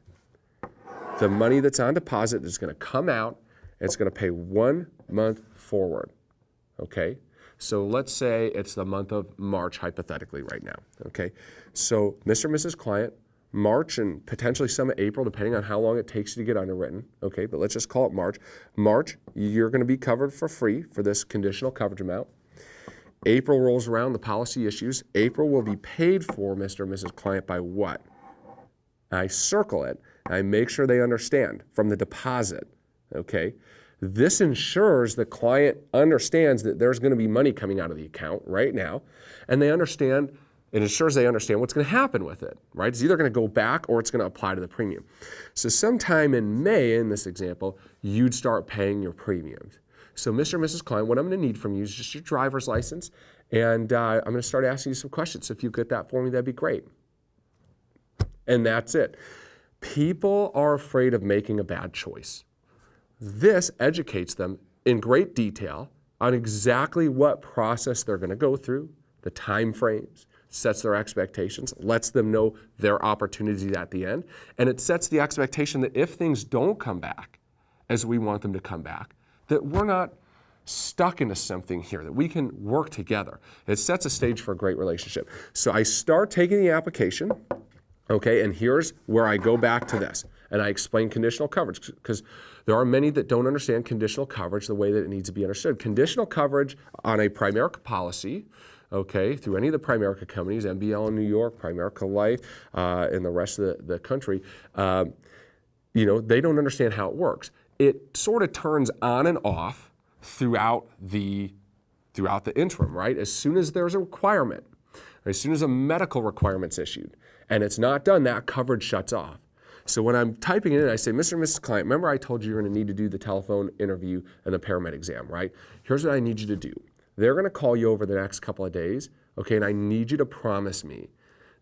The money that's on deposit is going to come out, and it's going to pay 1 month forward, okay? So let's say it's the month of March, hypothetically, right now, okay? So Mr. and Mrs. Client, March and potentially some of April, depending on how long it takes you to get underwritten, okay? But let's just call it March. March, you're going to be covered for free for this conditional coverage amount. April rolls around, the policy issues. April will be paid for, Mr. and Mrs. Client, by what? I circle it. I make sure they understand from the deposit, okay? This ensures the client understands that there's going to be money coming out of the account right now, and they understand, it ensures they understand what's going to happen with it, right? It's either going to go back or it's going to apply to the premium. So sometime in May, in this example, you'd start paying your premiums. So Mr. and Mrs. Klein, what I'm going to need from you is just your driver's license, and I'm going to start asking you some questions. So if you get that for me, that'd be great. And that's it. People are afraid of making a bad choice. This educates them in great detail on exactly what process they're going to go through, the time frames, sets their expectations, lets them know their opportunities at the end, and it sets the expectation that if things don't come back as we want them to come back, that we're not stuck into something here, that we can work together. It sets a stage for a great relationship. So I start taking the application, okay, and here's where I go back to this, and I explain conditional coverage, because there are many that don't understand conditional coverage the way that it needs to be understood. Conditional coverage on a Primerica policy, okay, through any of the Primerica companies, MBL in New York, Primerica Life, and the rest of the country, they don't understand how it works. It sort of turns on and off throughout the interim, right? As soon as there's a requirement, as soon as a medical requirement's issued, and it's not done, that coverage shuts off. So when I'm typing it in, I say, Mr. and Mrs. Client, remember I told you you're going to need to do the telephone interview and the paramed exam, right? Here's what I need you to do. They're going to call you over the next couple of days, okay, and I need you to promise me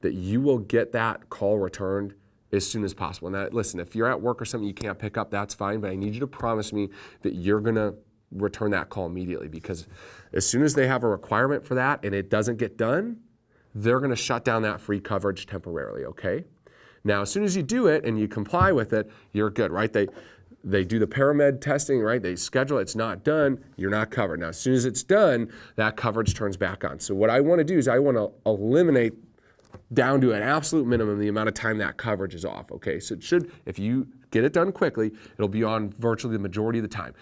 that you will get that call returned as soon as possible. Now, listen, if you're at work or something you can't pick up, that's fine, but I need you to promise me that you're going to return that call immediately, because as soon as they have a requirement for that and it doesn't get done, they're going to shut down that free coverage temporarily, okay? Now, as soon as you do it and you comply with it, you're good, right? They do the paramed testing, right? They schedule it, it's not done, you're not covered. Now, as soon as it's done, that coverage turns back on. So what I want to do is I want to eliminate down to an absolute minimum the amount of time that coverage is off, okay? So it should, if you get it done quickly, it'll be on virtually the majority of the time.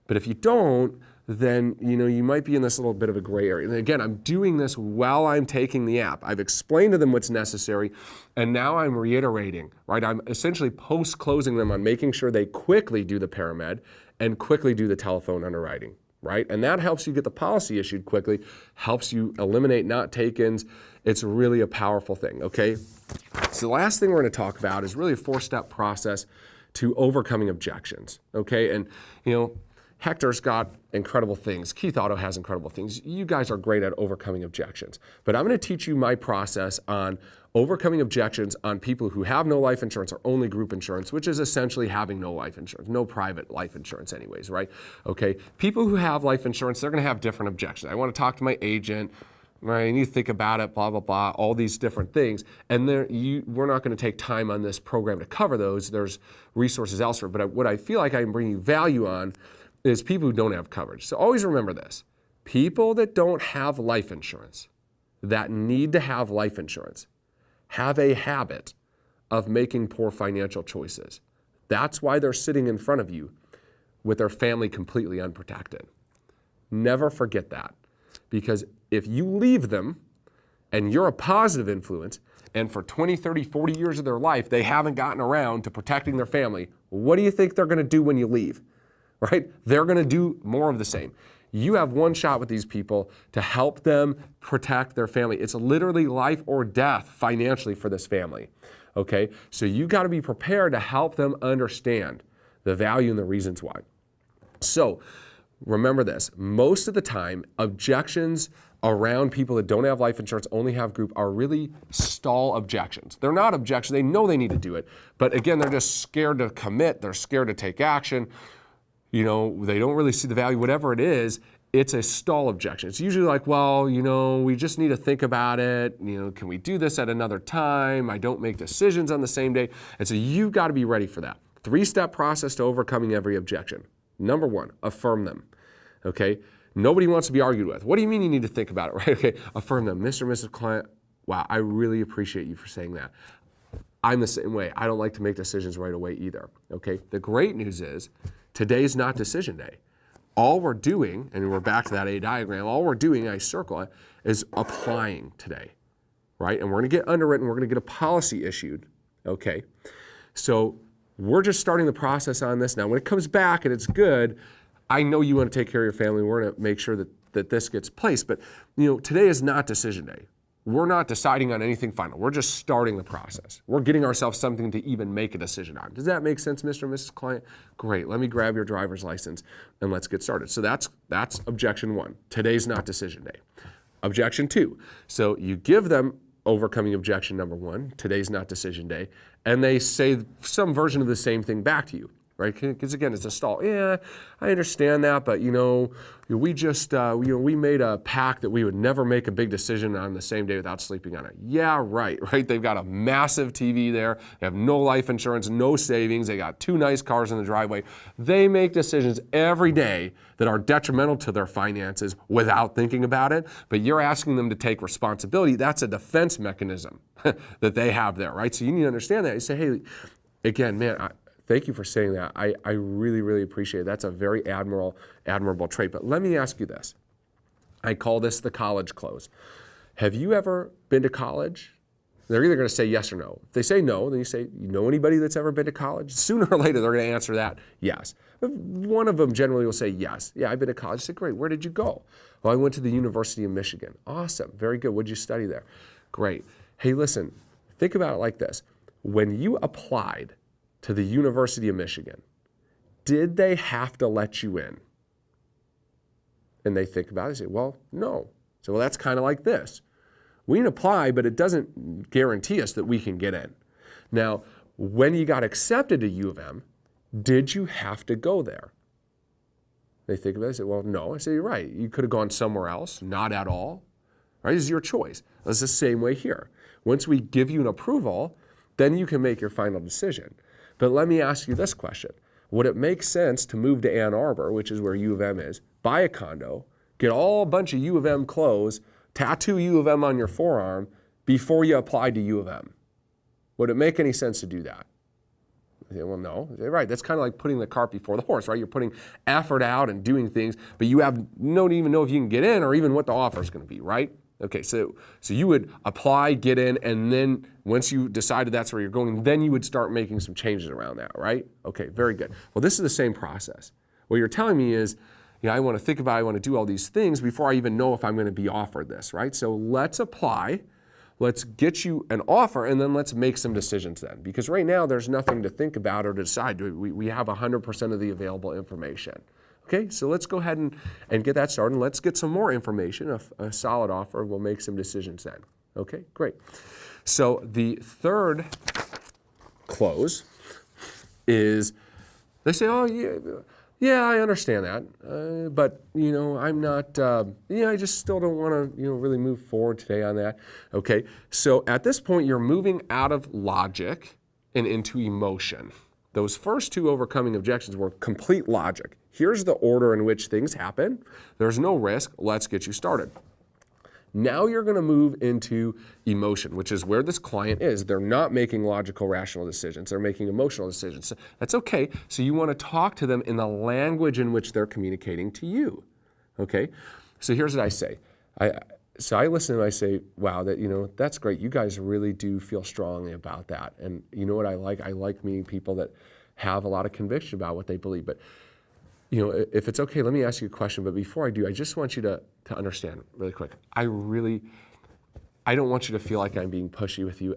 But if you don't, then you might be in this little bit of a gray area. And again, I'm doing this while I'm taking the app. I've explained to them what's necessary, and now I'm reiterating, right? I'm essentially post-closing them on making sure they quickly do the paramed and quickly do the telephone underwriting, right? And that helps you get the policy issued quickly, helps you eliminate not takens. It's really a powerful thing, okay? So the last thing we're going to talk about is really a 4-step process to overcoming objections, okay? And, Hector's got incredible things. Keith Auto has incredible things. You guys are great at overcoming objections. But I'm going to teach you my process on overcoming objections on people who have no life insurance or only group insurance, which is essentially having no life insurance, no private life insurance anyways, right? Okay, people who have life insurance, they're going to have different objections. I want to talk to my agent, right? I need to think about it, blah, blah, blah, all these different things. And we're not going to take time on this program to cover those. There's resources elsewhere. But what I feel like I can bring you value on is people who don't have coverage. So always remember this. People that don't have life insurance, that need to have life insurance, have a habit of making poor financial choices. That's why they're sitting in front of you with their family completely unprotected. Never forget that. Because if you leave them and you're a positive influence, and for 20, 30, 40 years of their life, they haven't gotten around to protecting their family, what do you think they're going to do when you leave? Right? They're going to do more of the same. You have one shot with these people to help them protect their family. It's literally life or death financially for this family. Okay? So you got to be prepared to help them understand the value and the reasons why. So remember this. Most of the time, objections around people that don't have life insurance, only have group, are really stall objections. They're not objections. They know they need to do it. But again, they're just scared to commit. They're scared to take action. They don't really see the value, whatever it is, it's a stall objection. It's usually like, well, we just need to think about it. Can we do this at another time? I don't make decisions on the same day. And so you've got to be ready for that. 3-step process to overcoming every objection. Number 1, affirm them, okay? Nobody wants to be argued with. What do you mean you need to think about it, right? Okay, affirm them. Mr. and Mrs. Client, wow, I really appreciate you for saying that. I'm the same way. I don't like to make decisions right away either, okay? The great news is, today's not decision day. All we're doing, and we're back to that A diagram, all we're doing, I circle it, is applying today, right? And we're going to get underwritten, we're going to get a policy issued, okay? So we're just starting the process on this now. When it comes back and it's good, I know you want to take care of your family. We're going to make sure that this gets placed. But today is not decision day. We're not deciding on anything final. We're just starting the process. We're getting ourselves something to even make a decision on. Does that make sense, Mr. and Mrs. Client? Great. Let me grab your driver's license and let's get started. So that's objection 1. Today's not decision day. Objection 2. So you give them overcoming objection number 1, today's not decision day, and they say some version of the same thing back to you. Right? Because again, it's a stall. Yeah, I understand that, but we just we made a pact that we would never make a big decision on the same day without sleeping on it. Yeah, right. They've got a massive TV there. They have no life insurance, no savings. They got 2 nice cars in the driveway. They make decisions every day that are detrimental to their finances without thinking about it. But you're asking them to take responsibility. That's a defense mechanism that they have there, right? So you need to understand that. You say, hey, again, man, thank you for saying that. I really, really appreciate it. That's a very admirable trait. But let me ask you this. I call this the college close. have you ever been to college? They're either going to say yes or no. If they say no, then you say, you know anybody that's ever been to college? Sooner or later, they're going to answer that yes. But one of them generally will say yes. Yeah, I've been to college. I said, great. Where did you go? Well, I went to the University of Michigan. Awesome. Very good. What did you study there? Great. Hey, listen, think about it like this. When you applied to the University of Michigan, did they have to let you in? And they think about it and say, well, no. So, well, that's kind of like this. We can apply, but it doesn't guarantee us that we can get in. Now, when you got accepted to U of M, did you have to go there? They think about it and say, well, no. I say, you're right. You could have gone somewhere else, not at all. Right? It's your choice. It's the same way here. Once we give you an approval, then you can make your final decision. But let me ask you this question. Would it make sense to move to Ann Arbor, which is where U of M is, buy a condo, get a bunch of U of M clothes, tattoo U of M on your forearm before you applied to U of M? Would it make any sense to do that? I say, well, no. I say, right, that's kind of like putting the cart before the horse, right? You're putting effort out and doing things, but you don't even know if you can get in or even what the offer is going to be, right? Okay, so you would apply, get in, and then once you decided that's where you're going, then you would start making some changes around that, right? Okay, very good. Well, this is the same process. What you're telling me is, I want to think about it, I want to do all these things before I even know if I'm going to be offered this, right? So let's apply, let's get you an offer, and then let's make some decisions then. Because right now, there's nothing to think about or decide. We have 100% of the available information. Okay, so let's go ahead and get that started. Let's get some more information, a solid offer. We'll make some decisions then. Okay, great. So the third close is, they say, oh, yeah, I understand that, but, I'm not, I just still don't want to, really move forward today on that. Okay, so at this point, you're moving out of logic and into emotion. Those first two overcoming objections were complete logic. Here's the order in which things happen. There's no risk. Let's get you started. Now you're going to move into emotion, which is where this client is. They're not making logical, rational decisions. They're making emotional decisions. So that's okay. So you want to talk to them in the language in which they're communicating to you. Okay? So here's what I say. I listen and I say, wow, that's great. You guys really do feel strongly about that. And you know what I like? I like meeting people that have a lot of conviction about what they believe. But if it's okay, let me ask you a question. But before I do, I just want you to understand really quick. I don't want you to feel like I'm being pushy with you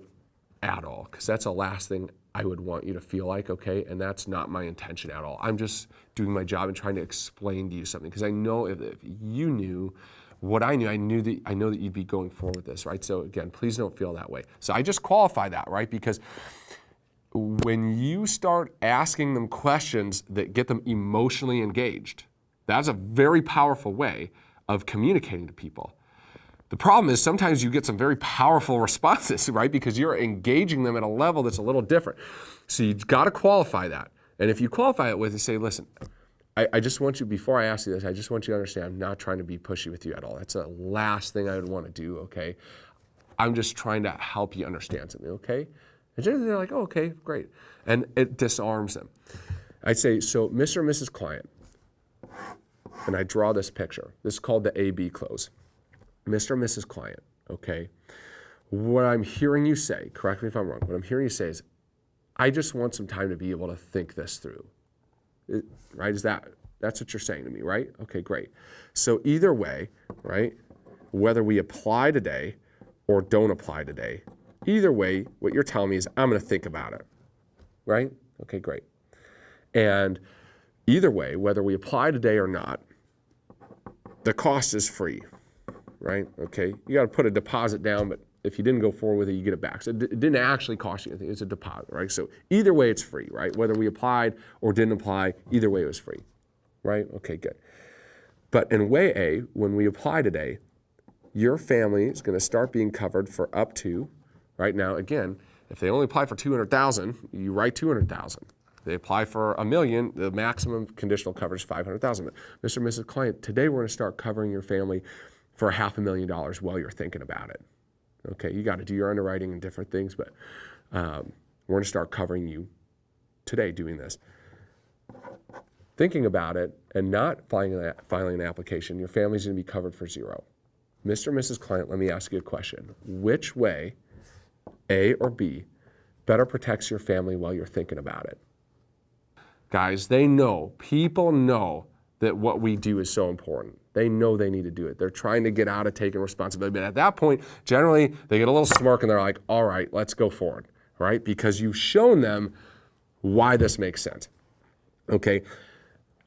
at all, because that's the last thing I would want you to feel like, okay? And that's not my intention at all. I'm just doing my job and trying to explain to you something, because I know if you knew what I knew, I know that you'd be going forward with this, right? So again, please don't feel that way. So I just qualify that, right? Because when you start asking them questions that get them emotionally engaged, that's a very powerful way of communicating to people. The problem is sometimes you get some very powerful responses, right? Because you're engaging them at a level that's a little different. So you've got to qualify that. And if you qualify it with, you say, listen, I just want you, before I ask you this, I just want you to understand I'm not trying to be pushy with you at all. That's the last thing I would want to do, okay? I'm just trying to help you understand something, okay? And generally they're like, oh, okay, great. And it disarms them. I say, so Mr. and Mrs. Client, and I draw this picture. This is called the A-B close. Mr. and Mrs. Client, okay? What I'm hearing you say, correct me if I'm wrong, what I'm hearing you say is, I just want some time to be able to think this through. Right? That's what you're saying to me, right? Okay, great. So either way, right, whether we apply today or don't apply today, either way, what you're telling me is I'm going to think about it, right? Okay, great. And either way, whether we apply today or not, the cost is free, right? Okay, you got to put a deposit down, but if you didn't go forward with it, you get it back. So it didn't actually cost you anything. It's a deposit, right? So either way, it's free, right? Whether we applied or didn't apply, either way, it was free, right? Okay, good. But in way A, when we apply today, your family is going to start being covered for up to, right now, again, if they only apply for $200,000, you write $200,000. They apply for $1 million, the maximum conditional coverage is $500,000. Mr. and Mrs. Client, today we're going to start covering your family for $500,000 while you're thinking about it. Okay, you got to do your underwriting and different things, but we're going to start covering you today doing this. Thinking about it and not filing an application, your family's going to be covered for $0. Mr. and Mrs. Client, let me ask you a question. Which way, A or B, better protects your family while you're thinking about it? Guys, people know that what we do is so important. They know they need to do it. They're trying to get out of taking responsibility. But at that point, generally, they get a little smirk and they're like, all right, let's go forward, right? Because you've shown them why this makes sense, okay?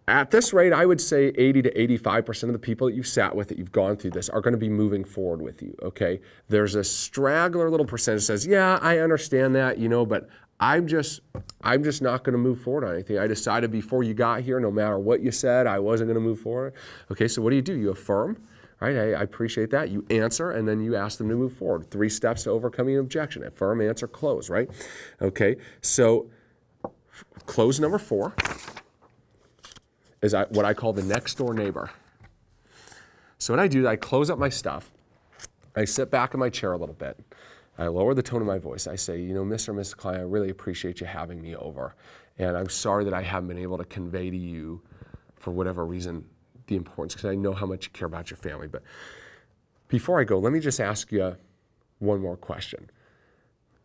At this rate, I would say 80 to 85% of the people that you've sat with, that you've gone through this, are going to be moving forward with you, okay? There's a straggler little percentage that says, yeah, I understand that, but I'm just not going to move forward on anything. I decided before you got here, no matter what you said, I wasn't going to move forward. Okay, so what do? You affirm, right? I appreciate that. You answer, and then you ask them to move forward. 3 steps to overcoming an objection: affirm, answer, close, right? Okay, so close number 4 is what I call the next door neighbor. So what I do is I close up my stuff. I sit back in my chair a little bit. I lower the tone of my voice. I say, Mr. and Mrs. Client, I really appreciate you having me over. And I'm sorry that I haven't been able to convey to you, for whatever reason, the importance, because I know how much you care about your family. But before I go, let me just ask you one more question.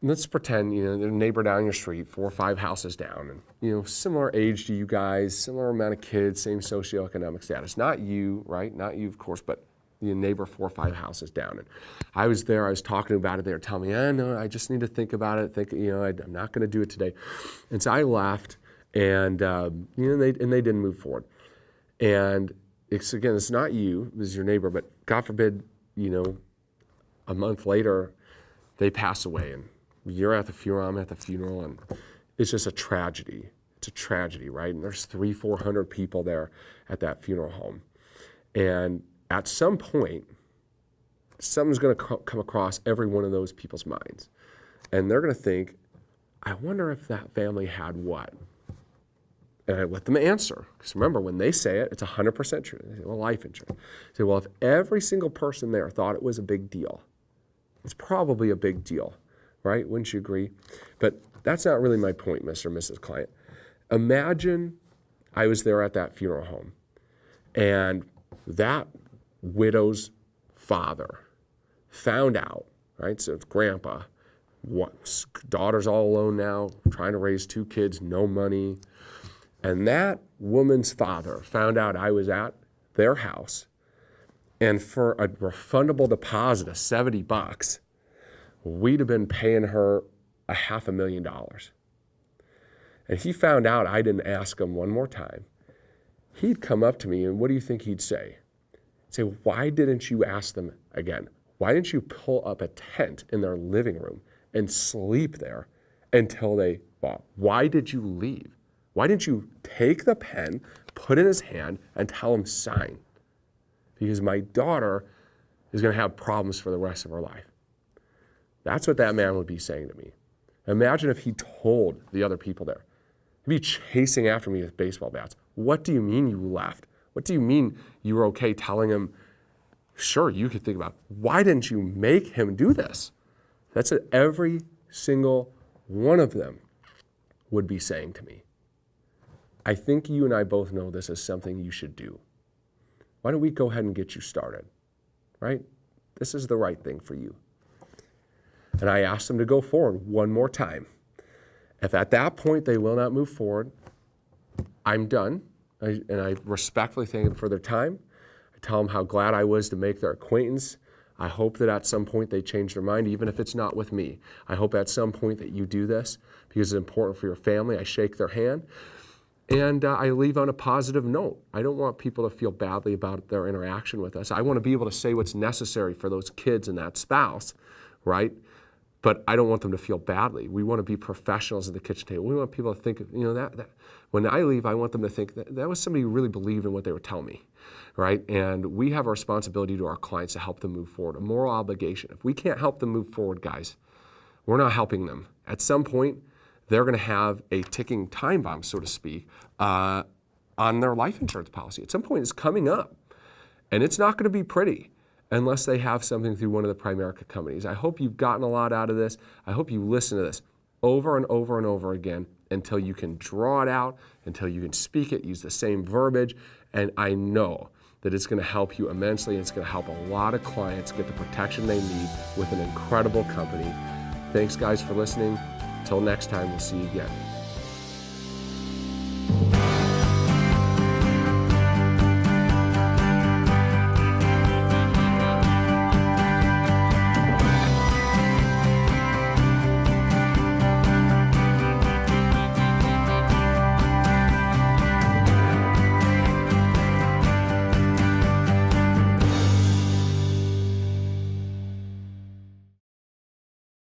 Let's pretend, there's a neighbor down your street, 4 or 5 houses down, and, similar age to you guys, similar amount of kids, same socioeconomic status. Not you, right? Not you, of course, but your neighbor 4 or 5 houses down. And I was there, I was talking about it, they were telling me, no, I just need to think about it, I'm not going to do it today. And so I left, and, they didn't move forward. And it's not you, it was your neighbor, but God forbid, a month later, they pass away, and you're at the funeral, I'm at the funeral, and it's just a tragedy. It's a tragedy, right? And there's 300-400 people there at that funeral home. And at some point, something's going to come across every one of those people's minds. And they're going to think, I wonder if that family had what? And I let them answer. Because remember, when they say it, it's 100% true. They say, well, life insurance. I say, well, if every single person there thought it was a big deal, it's probably a big deal, right? Wouldn't you agree? But that's not really my point, Mr. and Mrs. Client. Imagine I was there at that funeral home, and that widow's father found out, right? So it's grandpa, daughter's all alone now, trying to raise 2 kids, no money. And that woman's father found out I was at their house, and for a refundable deposit of $70, we'd have been paying her $500,000. And he found out I didn't ask him one more time. He'd come up to me, and what do you think he'd say? He'd say, why didn't you ask them again? Why didn't you pull up a tent in their living room and sleep there until they bought? Why did you leave? Why didn't you take the pen, put it in his hand, and tell him sign? Because my daughter is going to have problems for the rest of her life. That's what that man would be saying to me. Imagine if he told the other people there. He'd be chasing after me with baseball bats. What do you mean you left? What do you mean you were okay telling him, sure, you could think about, why didn't you make him do this? That's what every single one of them would be saying to me. I think you and I both know this is something you should do. Why don't we go ahead and get you started, right? This is the right thing for you. And I asked them to go forward one more time. If at that point they will not move forward, I'm done. And I respectfully thank them for their time. I tell them how glad I was to make their acquaintance. I hope that at some point they change their mind, even if it's not with me. I hope at some point that you do this because it's important for your family. I shake their hand. And I leave on a positive note. I don't want people to feel badly about their interaction with us. I want to be able to say what's necessary for those kids and that spouse, right? But I don't want them to feel badly. We want to be professionals at the kitchen table. We want people to think, that when I leave, I want them to think that was somebody who really believed in what they were telling me, right? And we have a responsibility to our clients to help them move forward, a moral obligation. If we can't help them move forward, guys, we're not helping them. At some point, they're going to have a ticking time bomb, so to speak, on their life insurance policy. At some point, it's coming up, and it's not going to be pretty unless they have something through one of the Primerica companies. I hope you've gotten a lot out of this. I hope you listen to this over and over and over again until you can draw it out, until you can speak it, use the same verbiage, and I know that it's going to help you immensely, and it's going to help a lot of clients get the protection they need with an incredible company. Thanks, guys, for listening. Until next time, we'll see you again.